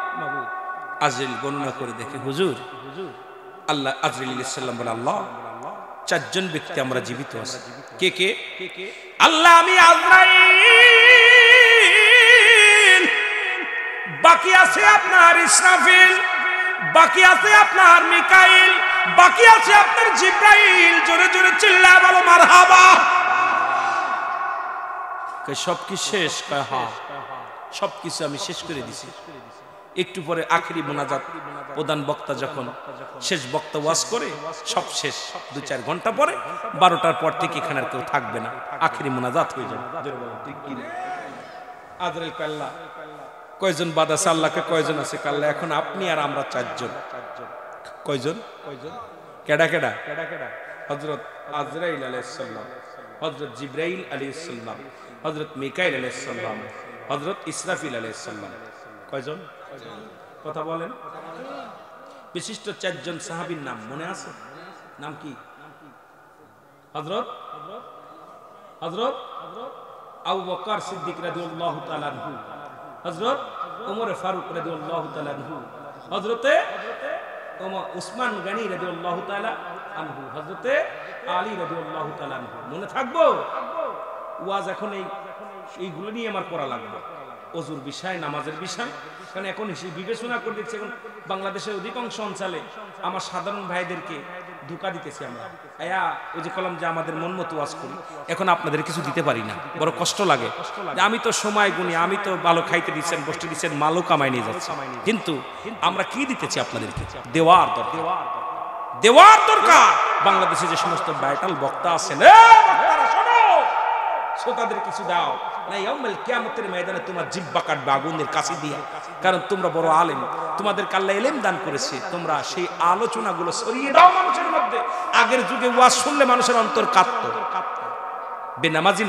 Speaker 1: আজরাইল গণনা করে দেখে, হুজুর আল্লাহ আজরাইল আলাইহিস সালাম বলে, আল্লাহ 4 জন ব্যক্তি আমরা জীবিত আছি। কে কে? আল্লাহ, আমি আজরাইল, বাকি আছে আপনার ইসরাফিল, বাকি আছে আপনার মিকাইল, বাকি আছে আপনার জিব্রাইল। জোরে জোরে চিল্লা বলো মারহাবা। সব কি শেষ? হ্যাঁ, সবকিছু আমি শেষ করে দিছি। একটু পরে আখেরি মোনাজাত, প্রধান বক্তা যখন শেষ বক্তা ওয়াজ করে সব শেষ, 2-4 ঘন্টা পরে 12টার পর থেকে এখানে আর কেউ থাকবে না, আখেরি মোনাজাত হয়ে যাবে। আজরাইল কাল্লা কয়জন বাদ আছে? আল্লাহকে কয়জন আছে? কাল্লা এখন আপনি আর আমরা 4 জন। কয়জন? কেডা কেডা? হযরত আজরাইল আলাইহিস সালাম, হযরত জিবরাইল আলাইহিস সালাম, হযরত মিকাইল আলাইহিস সালাম, হযরত ইসরাফিল আলাইহিস সালাম। কয়জন? কথা বলেন। বিশিষ্ট 4 জন সাহাবীর নাম মনে আছে? নাম কি? হযরত আবু বকর সিদ্দিক রাদিয়াল্লাহু তাআলা আনহু, হযরত ওমর ফারুক রাদিয়াল্লাহু তাআলা আনহু, হযরতে উসমান গনি রাদিয়াল্লাহু তাআলা আনহু, হযরতে আলী রাদিয়াল্লাহু তাআলা আনহু। মনে থাকবো? ওয়াজ এখন এইগুলো নিয়ে আমার পড়া লাগবে, ওযুর বিষয়, নামাজের বিষয়। কারণ এখন বিবেচনা করে দেখছি এখন বাংলাদেশের অধিকাংশ অঞ্চলে আমার সাধারণ ভাইদেরকে ধোঁকা দিতেছি আমরা। ওই যে কলম যে আমাদের মন মতো ওয়াজ করি, এখন আপনাদের কিছু দিতে পারি না, বড় কষ্ট লাগে। আমি তো সময় গুনি, আমি তো ভালো খাইতে দিচ্ছেন, বসতে দিচ্ছেন, মালও কামাই নিয়ে যাচ্ছি, কিন্তু আমরা কি দিতেছি আপনাদেরকে? দেওয়ার দরকার। বাংলাদেশে যে সমস্ত ভাইটাল বক্তা আছেন, শ্রোতাদের কিছু দাও না, ইয়াউমুল কিয়ামতের ময়দানে তোমার জিহ্বা কাটবে আগুনের কাছে দিয়ে। কারণ তোমরা বড় আলেম, তোমাদেরকে আল্লাহ ইলম দান করেছে, তোমরা সেই আলোচনাগুলো ছড়িয়ে দাও মানুষের মধ্যে। আগের যুগে ওয়াজ শুনলে মানুষের অন্তর কাঁপতো,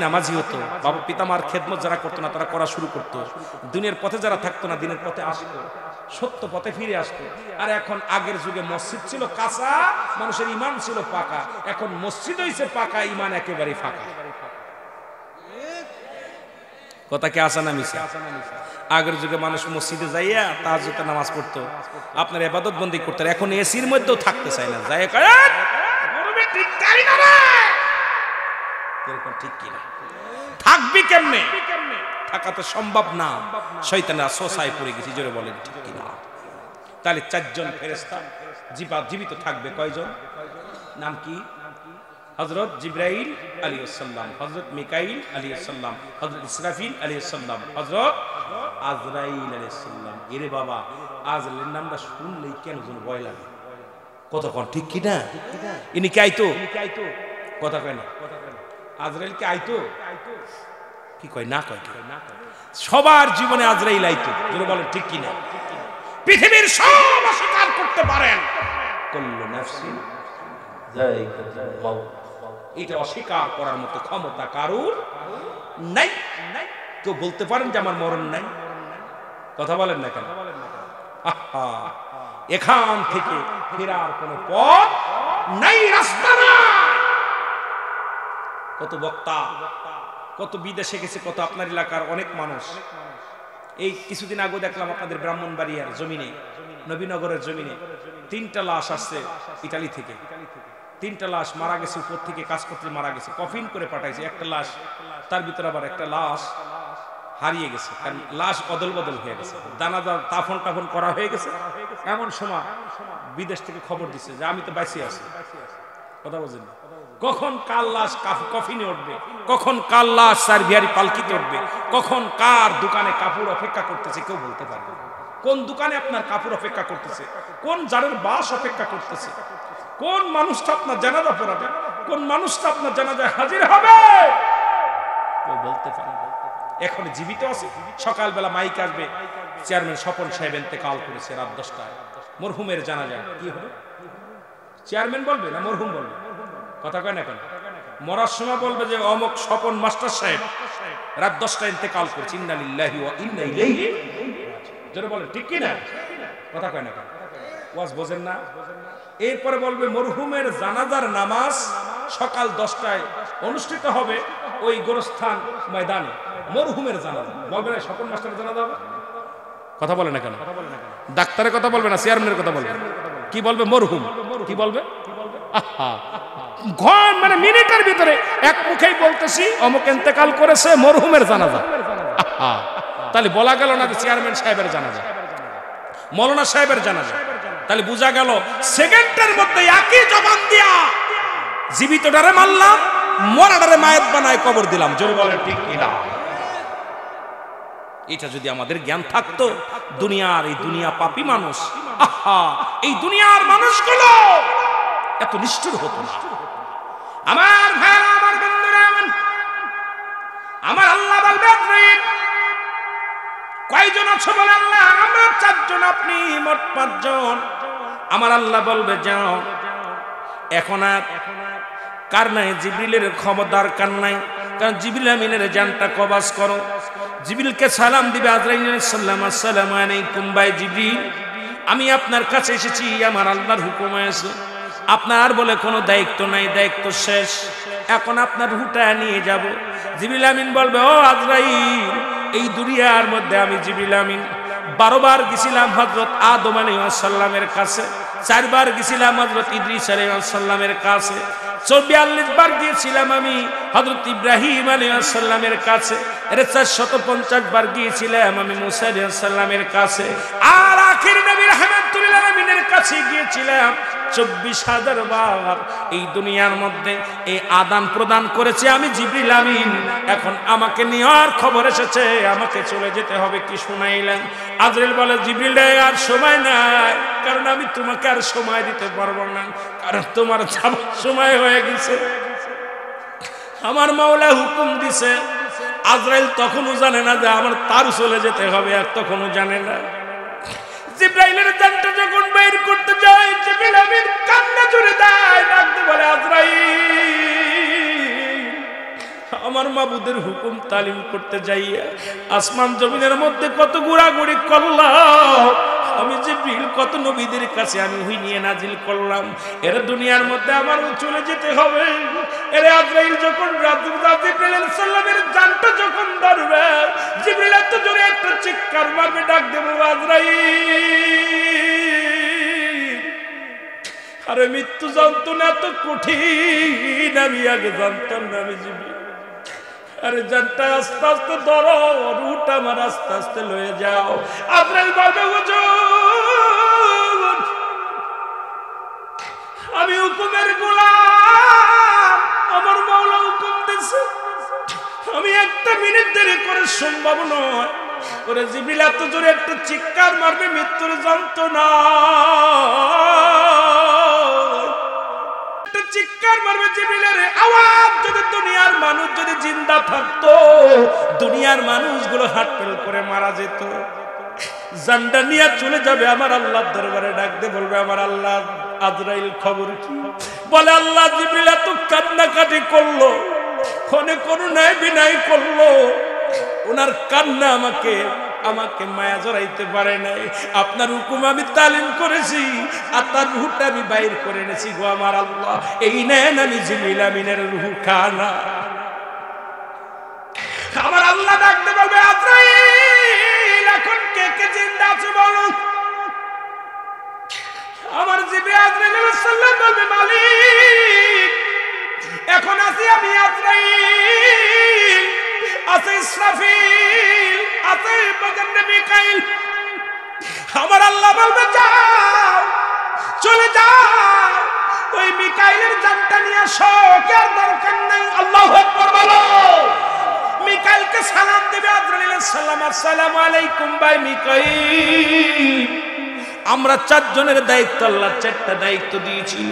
Speaker 1: নামাজি হতো, বাবা পিতামার খেদমত যারা করতো না তারা করা শুরু করতো, দুনিয়ার পথে যারা থাকতো না দিনের পথে আসতো, সত্য পথে ফিরে আসতো। আর এখন আগের যুগে মসজিদ ছিল কাঁচা, মানুষের ঈমান ছিল পাকা। এখন মসজিদ হইছে পাকা, ঈমান একেবারে ফাঁকা। কথা কি আসে না মিশে? আগের যুগে মানুষ মসজিদে যাইয়া তাহাজ্জুদে নামাজ পড়তো, আপনার ইবাদত বন্দি করতো। এখন এসির মধ্যেও থাকতে চায় না, যায় ঠিক কিনা? থাকবি কেমনে? থাকা তো সম্ভব না, শয়তানের সোসায় পড়ে গেছি। জোরে বলেন ঠিক কিনা? তাহলে 4 জন ফেরেশতা জীবিত থাকবে। কয়জন? নাম কি? হযরত জিবরাইল আলাইহিস সালাম, হযরত মিকাইল আলাইহিস সালাম, হযরত ইসরাফিল আলাইহিস সালাম, হযরত আজরাইল আলাইহিস সালাম। এরে বাবা, আজরাইলের নামটা শুনলেই কেন যেন ভয় লাগে। কতক্ষণ ঠিক কি না? ইনি কি আইতো? কথা কয় না। আজরাইল কি আইতো? কি কয় না? কয় সবার জীবনে আজরাইল আইতো। জোরে বলেন ঠিক কি না? পৃথিবীর সব অস্বীকার করতে পারেন, কুল্লু নাফসিন যায়িকাতুল মাউত, এটা অস্বীকার করার মতো ক্ষমতা কারুর নাই। কেউ বলতে পারেন যে আমার মরণ নাই? কথা বলেন না কেন? এখান থেকে ফেরার কোন পথ নাই, রাস্তা নাই। কত বক্তা, কত বিদেশে গেছে, কত আপনার এলাকার অনেক মানুষ। এই কিছুদিন আগে দেখলাম আপনাদের ব্রাহ্মণবাড়িয়ার জমিনে, নবীনগরের জমিনে 3টা লাশ আসছে ইতালি থেকে। 3টা লাশ মারা গেছে, উপর থেকে কাজ করতে মারা গেছে, কফিন করে পাঠাইছে। একটা লাশ, তার ভিতরে আবার একটা লাশ হারিয়ে গেছে, কারণ লাশ অদল বদল হয়ে গেছে, দানাদা তাফন টাফন করা হয়ে গেছে। এমন সময় বিদেশ থেকে খবর দিচ্ছে যে আমি তো বাইসে আছি। কথা বলছেন? কখন কার লাশ কফিনে উঠবে, কখন কার লাশ সার্ভিয়ারি পালকিতে উঠবে, কখন কার দোকানে কাপড় অপেক্ষা করতেছে কেউ বলতে পারবে। কোন দোকানে আপনার কাপড় অপেক্ষা করতেছে, কোন জারের বাস অপেক্ষা করতেছে, কোন মানুষটা আপনার জানাজা পড়াবে, কোন মানুষটা আপনার জানাজায় হাজির হবে কেউ বলতে পারবে। এখন জীবিত আছে। সকালবেলা মাইক আসবে, চেয়ারম্যান স্বপন সাহেব ইন্তেকাল করেছে রাত 10টায়, মরহুমের জানাজা। কি হবে? চেয়ারম্যান বলবে না মরহুম বলবে? কথা কয় না কেন? মরার সময় বলবে যে অমুক স্বপন মাস্টার সাহেব রাত 10টায় ইন্তেকাল করেছে, ইন্না লিল্লাহি ওয়া ইন্না ইলাইহি রাজিউন। জোরে বলেন ঠিক কি না? কথা কয় না কেন? ওয়াজ বোঝেন না? এরপরে বলবে মরহুমের জানাজার নামাজ সকাল 10টায় অনুষ্ঠিত হবে ওই গোরস্থান ময়দানে। মরহুমের জানাজা বলবে না স্বপন মাস্টারের জানাজা হবে? কথা বলে না কেন? ডাক্তারের কথা বলবে না, চেয়ারম্যানের কথা বলবে। কি বলবে? মরহুম। কি বলবে? ঘন মানে মিনিটের ভিতরে এক মুখেই বলতেছি অমুক ইন্তেকাল করেছে, মরহুমের জানাজা। তাহলে বলা গেল না যে চেয়ারম্যান সাহেবের জানাজা, মৌলানা সাহেবের জানাজা। তাহলে বোঝা গেল সেকেন্ডের মধ্যে একই জবান দিয়া জীবিতটারে মারলাম, মরাটারে মায়ের বানায় কবর দিলাম। জোরে বলেন ঠিক কিনা? এটা যদি আমাদের জ্ঞান থাকতো, দুনিয়ার এই দুনিয়া পাপী মানুষ, এই দুনিয়ার মানুষগুলো এত নিষ্ঠুর হতো না। আমার ভাই, আমার বন্ধুরা, আমার আল্লাহ বলবেন কয়জন আছো? বলে আল্লাহ আমরা 4 জন, আপনি মোট 5 জন। আমার আল্লাহ বলবে যাও। এখন আর কার নাই? জিবরিলের খবর দরকার নাই, কারণ জিবরিল আমিনের জানটা কবাজ করো। জিবরিলকে সালাম দিবে আজরাইল আলাইহিস সালাম, আসসালামু আলাইকুম ভাই জিবরিল, আমি আপনার কাছে এসেছি, আমার আল্লাহর হুকুম আছে, আপনার বলে কোনো দায়িত্ব নাই, দায়িত্ব শেষ, এখন আপনার রুহটা নিয়ে যাব। জিবরিল আমিন বলবে, ও আজরাইল, এই দুনিয়ার মধ্যে আমি জিবরিল আমিন 12 বার গেছিলাম হযরত আদম আলাইহিস সালামের কাছে, 4 বার গেছিলাম হযরত ইদ্রিস আলাইহিস সালামের কাছে, 42 বার গিয়েছিলাম আমি হযরত ইব্রাহিম আলাইহিস সালামের কাছে, এর 450 বার গিয়েছিলাম আমি মুসা আলাইহিস সালামের কাছে, আর আখির নবী রাহমাতুল লিল আলামিনের কাছে গিয়েছিলাম 24,000 বার। এই দুনিয়ার মধ্যে এই আদান প্রদান করেছে আমি জিবরিল আমিন, এখন আমাকে নেওয়ার খবর এসেছে, আমাকে চলে যেতে হবে, কি শুনাইলেন? আজরাইল বলে, জিবরিল আর সময় নাই, কারণ আমি তোমাকে আর সময় দিতে পারবো না, কারণ তোমার যাবার সময় হয়ে গেছে, আমার মাওলা হুকুম দিছে। আজরাইল তখনও জানে না যে আমার তার চলে যেতে হবে, আর তখনও জানে না। জিবরাইলের জানটা যখন বাইর করতে যায়, জিবরিল আমিন কান্না জুড়ে দেয়, ডাকতে বলে, আজরাইল, আমার মাবুদের হুকুম তালিম করতে যাইয়া আসমান জমিনের মধ্যে কত ঘোরাঘুরি করলাম, আমি জিবরিল কত নবীদের কাছে আমি ওহী নিয়ে নাজিল করলাম, এর দুনিয়ার মধ্যে আমারও চলে যেতে হবে। এর আজরাইল যখন জিবরিল আলাইহিস সালামের জানটা যখন ধরবে, জিবরিল এত জোরে একটা চিৎকার মারবে, ডাক দেব, আজরাইল, আরে মৃত্যু যন্ত্রণা এত কঠিন আমি আগে জানতাম না, আমি জিবরিল, আরে জানটা আস্তে আস্তে ধরো, রুহটা আমার আস্তে আস্তে লয়ে যাও। আজরাইল বলবে, হুজুর, আমি হুকুমের গোলাম, আমার মাওলা হুকুম দিছে, আমি একটা মিনিট দেরি করে সম্ভব নয়। ওরে জিবরিল এত জোরে একটা চিৎকার মারবে, মৃত্যুর যন্ত্রণা, চিৎকার মারবে জিবরিলের আওয়াজ যদি দুনিয়ার মানুষ যদি জিন্দা থাকতো, দুনিয়ার মানুষগুলো হাত ফেল করে মারা যেত। জানটা নিয়ে চলে যাবে আমার আল্লাহর দরবারে, ডাকতে বলবে, আমার আল্লাহ, আজরাইল খবর কি? বলে, আল্লাহ, জিবরিল এত কান্নাকাটি করলো, অনেক করুণায় বিনয় করলো, ওনার কান্না আমাকে মায়া জড়াইতে পারে নাই, আপনার হুকুম আমি তালিম করেছি, আর তার রুহটা আমি বাইর করে এনেছি গো আমার আল্লাহ, এই নেন আমি জিবরিল আমিনের রুহ খানা। আমার আল্লাহ ডাকতে বলবে, আজরাইল, এখন কে কে জিন্দা আছে বলো? আমার জিবরিল আজরাইল আলাইহিস সালাম বলবে, মালিক, এখন আছি আমি আজরাইল, আছে ইসরাফিল, আছে বাগানে মিকাইল। আমার আল্লাহ বলবে, যাও, চলে যাও, ওই মিকাইলের জানটা নিয়ে আসো, আর দরকার নাই। আল্লাহু আকবার বলো। মিকাইলকে সালাম দেবে আজরাইল আলাইহিস সালাম, আসসালামু আলাইকুম ভাই মিকাইল, আমরা 4 জনের দায়িত্ব, আল্লাহ 4টা দায়িত্ব দিয়েছিল,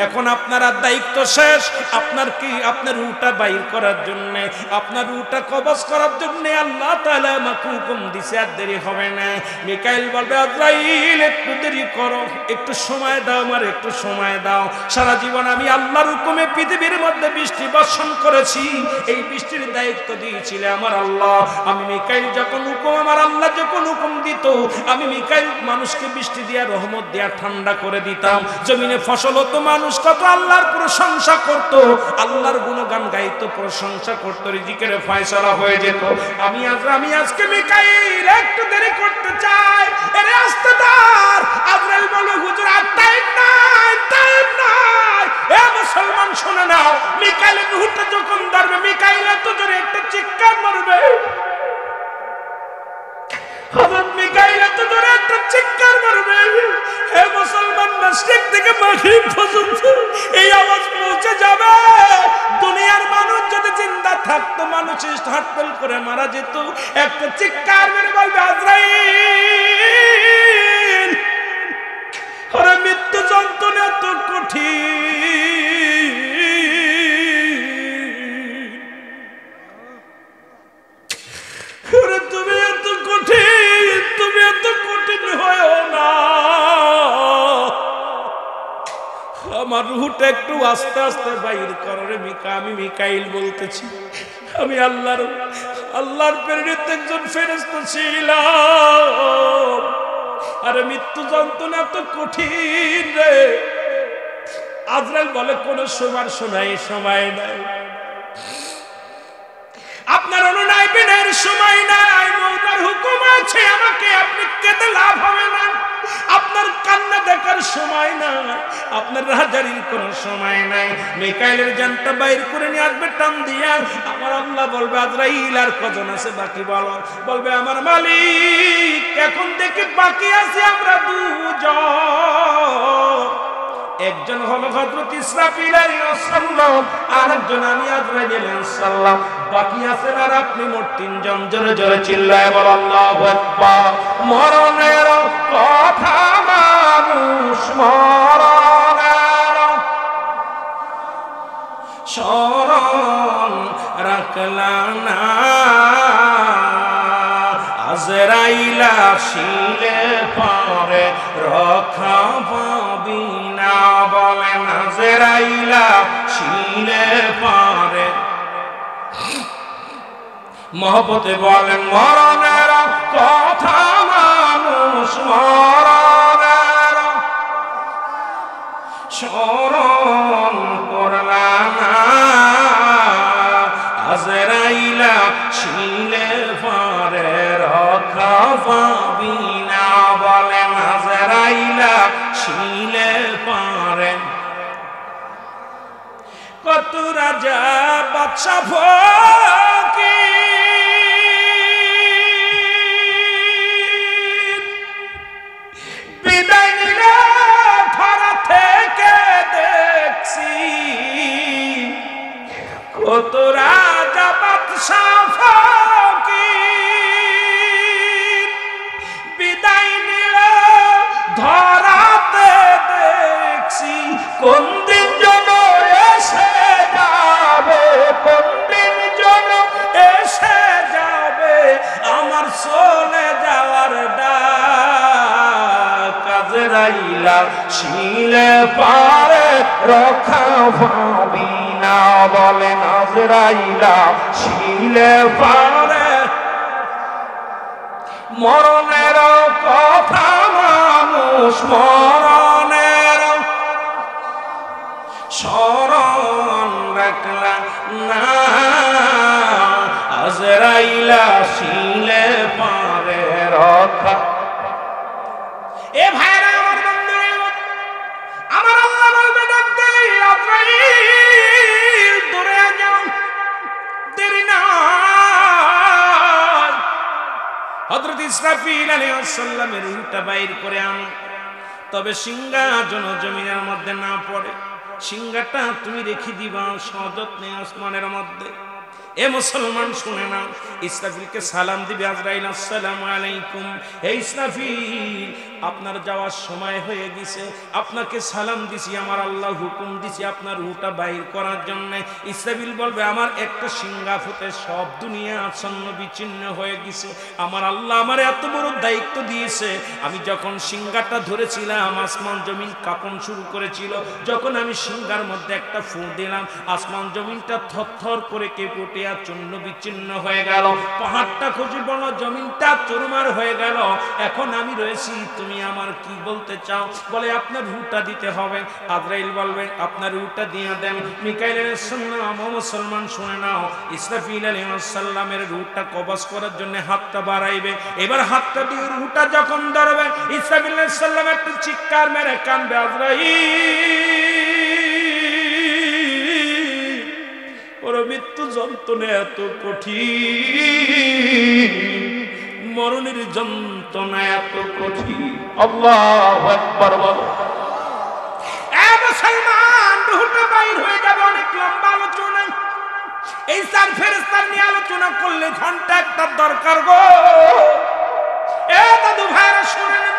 Speaker 1: এখন আপনার দায়িত্ব শেষ, আপনার রুহটা বাইর করার জন্য, আপনার রুহটা কবজ করার জন্য আল্লাহ তাআলা আমাকে হুকুম দিছে, আর দেরি হবে না। মিকাইল বলবে, আজরাইল, একটু দেরি করো, একটু সময় দাও, আমার একটু সময় দাও, সারা জীবন আমি আল্লাহর হুকুমে পৃথিবীর মধ্যে বৃষ্টি বর্ষণ করেছি, এই বৃষ্টির দায়িত্ব দিয়েছিল আমার আল্লাহ। আমি মিকাইল যখন হুকুম, আমার আল্লাহ যখন হুকুম দিত, আমি মিকাইল মানুষকে বৃষ্টি দিয়া, রহমত দিয়া ঠান্ডা করে দিতাম, জমিনে ফসল হতো, মানুষ কত আল্লাহর প্রশংসা করত, আল্লাহর গুণগান গাইতো, প্রশংসা করত, রিজিকের ফয়সালা হয়ে যেত। আমি আজকে মিকাইল একটু দেরি করতে চাই, এরে আস্তেদার। আজরাইল বলে, হুজুর, আর টাইম নাই, টাইম নাই। এ মুসলমান শুনে নাও, মিকাইলের রুহটা যখন ধরবে, মিকাইল এত জোরে একটা চিৎকার মারবে, হযরত মিকাইল এত জোরে একটা চিৎকার মারবে, হে মুসলমান, মাশরিক থেকে মাগরিব পর্যন্ত এই আওয়াজ পৌঁছে যাবে। দুনিয়ার মানুষ যদি জিন্দা থাকতো, মানুষের হাতফেল করে মারা যেত, একটা চিৎকার মেরে বলবে, আজরাইল, আরে মৃত্যু যন্ত্রণা এত কঠিন, তুমি এত কঠিন হয়েও না, আমার রুহটা একটু আস্তে আস্তে বাইর করে মিকা। আমি মিকাইল বলতেছি, আমি আল্লাহর প্রেরিত একজন ফেরেশতা ছিলাম। আরে মৃত্যু যন্ত্রণা তো কঠিন রে। আজরাইল বলে কোন সময় নাই, আপনার অনুনাইবের সময় নাই, মওলার হুকুম আছে, আমাকে আপনি কেঁদে লাভ হবে না, আপনার কান্না দেখার সময় নাই, আপনার রাজারির কোন সময় নাই। মিকাইলের জানটা বাইর করে নিয়ে আসবে টান দিয়া। আমার আল্লাহ বলবে আজরাইল আর কজন আছে বাকি বলো। বলবে আমার মালিক এখন থেকে বাকি আছে আমরা দুজন। একজন হলো হযরত ইসরাফিল আলাইহিস সালাম, আরেকজন আমি আজরাইল আলাইহিস সালাম। বাকি আছেন আর আপনি মোট তিনজন। জোরে জোরে চিল্লায় বল আল্লাহু আকবার। মরণের কথা মানুষ মরণের স্মরণ রাখলা না, আজরাইল আসিলে পরে রক্ষা পাবি না। বলেন আজরাইল আসিলে পরে মহব্বতে বলেন মরণের কথা মানুষ মরণের স্মরণ করলা না, আজরাইল আসিলে পরে রক্ষা পাবি না। বলেন আজরাইল আসিলে পরে কত রাজা বাদশা ফকির বিদায় নিলে ধরা থেকে দেখছি, কত রাজা বাদশা ফকির বিদায় নিলে ধরাতে দেখছি। কোন দিন যেন এসে যাবে, কোন দিন যেন এসে যাবে আমার চলে যাওয়ার ডাক। আজরাইল আসিলে পারে রক্ষা পাবি না। বলেন আজরাইল আসিলে পারে মরণের কথা মানুষ মরণের স্মরণ রাখলা না, আজরাইল আসিলে পারে রক্ষা। এ ভাইরা আমার বন্ধুরা, আমার আল্লাহ বলবে ডাকতে আজরাইল দূরে যাও, দেরি না। হযরত ইসরাফিল আলাইহিস সালামের রূহটা বাইর করে আনো, তবে সিংহা যেন জমিনের মধ্যে না পড়ে। সিংহাটা তুমি রেখে দিবা সযত্নে আসমানের মধ্যে। এ মুসলমান শুনে না, ইসরাফিলকে সালাম দিবে আজরাইল, আসসালামু আলাইকুম। হে ইসরাফিল, আপনার যাওয়ার সময় হয়ে গেছে, আপনাকে সালাম দিছি, আমার আল্লাহ হুকুম দিছি আপনার রূহটা বাইর করার জন্য। ইসরাফিল বলবে আমার একটা সিংহা ফুটে সব দুনিয়া আচ্ছন্ন বিচ্ছিন্ন হয়ে গেছে, আমার আল্লাহ আমার এত বড় দায়িত্ব দিয়েছে। আমি যখন সিংহাটা ধরেছিলাম আসমান জমিন কাঁপন শুরু করেছিল, যখন আমি সিংহার মধ্যে একটা ফু দিলাম আসমান জমিনটা থরথর করে কেঁপে উঠে চূর্ণ বিচ্ছিন্ন হয়ে গেল, পাহাড়টা খসে পড়ল, জমিনটা চুরমার হয়ে গেল। এখন আমি রয়েছি, তুমি আমার কি বলতে চাও? বলে আপনার রূহটা দিতে হবে। আজরাইল বলবে আপনার রূহটা দিয়ে দেন। মিকাইল আলাইহিস সালাম, মুসলমান শুনে নাও, ইসরাফিল আলাইহিস সালামের রূহটা কবজ করার জন্য হাতটা বাড়াইবে। এবার হাতটা দিয়ে রূহটা যখন ধরবে, ইসরাফিল আলাইহিস সালাম একটা চিৎকার মেরে কাঁদবে, আজরাইল ওর মৃত্যু যন্ত্রণা এত কঠিন, মরণের যন্ত্রণা এত কঠিন।
Speaker 2: আল্লাহু আকবার বলো।
Speaker 1: এ মুসলমান, রূহটা বাইর হয়ে যাবে। অনেক লম্বা আলোচনা, এই চার ফেরেশতা নিয়ে আলোচনা করলে ঘন্টা একটা দরকার গো। এ দাদু ভাইরা শুনেন,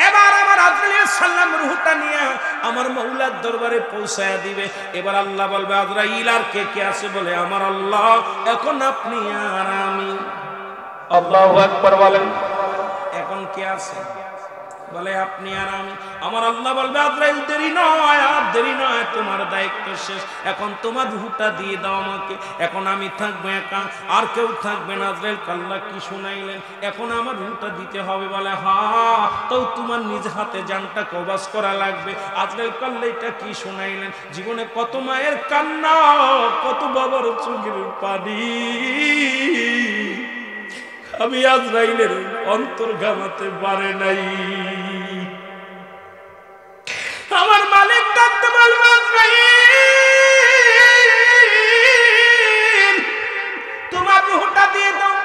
Speaker 1: এবার আমার আজরাইল সালাম রূহটা নিয়ে আমার মওলার দরবারে পৌঁছায়া দিবে। এবার আল্লাহ বলবে আজরাইল আর কে কে আছে? বলে আমার আল্লাহ, এখন আপনি আর আমি।
Speaker 2: আল্লাহু আকবার বলেন।
Speaker 1: এখন কে আছে? বলে আপনি আর আমি। আমার আল্লাহ বলবে আজরাইল দেরি নয়, আর দেরি নয়, তোমার দায়িত্ব শেষ, এখন তোমার রূহটা দিয়ে দাও আমাকে, এখন আমি থাকবো একা, আর কেউ থাকবে না। আজরাইল আল্লাহ কি শুনাইলেন, এখন আমার রূহটা দিতে হবে। বলে হ্যাঁ, তো তোমার নিজ হাতে জানটা কবজ করা লাগবে। আজরাইল কাল্লা এটা কি শুনাইলেন, জীবনে কত মায়ের কান্না, কত বাবার চোখের পানি আমি আজরাইলের অন্তর ঘামাতে পারে নাই। আমার মালিক ডাকতে বলবে আজরাইল তোমার রূহটা দিয়ে দাও।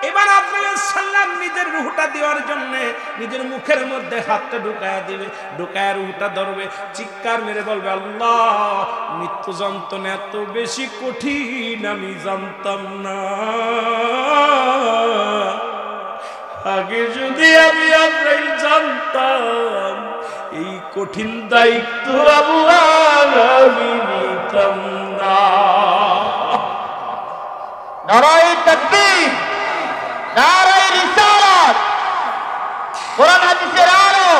Speaker 1: এবার আজরাইল সাল্লাম নিজের রূহটা দেওয়ার জন্য নিজের মুখের মধ্যে হাতটা ঢুকায়া দিবে, ঢুকায়া রূহটা ধরবে, চিৎকার মেরে বলবে আল্লাহ মৃত্যু যন্ত্রণা এত বেশি কঠিন আমি জানতাম না, আগে যদি আমি আজরাইল জানতাম এই কঠিন দায়িত্ব আল্লাহ আমি নিতাম না।
Speaker 3: নারায়ে তাকবীর, নারায়ে রিসালাত, কোরআন হাদিসের আলো,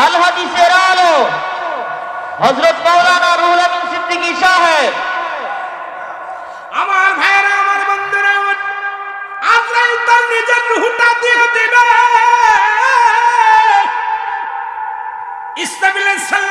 Speaker 3: আল হাদিসের আলো, হযরত মাওলানা রুহুল আমিন সিদ্দিকী সাহেব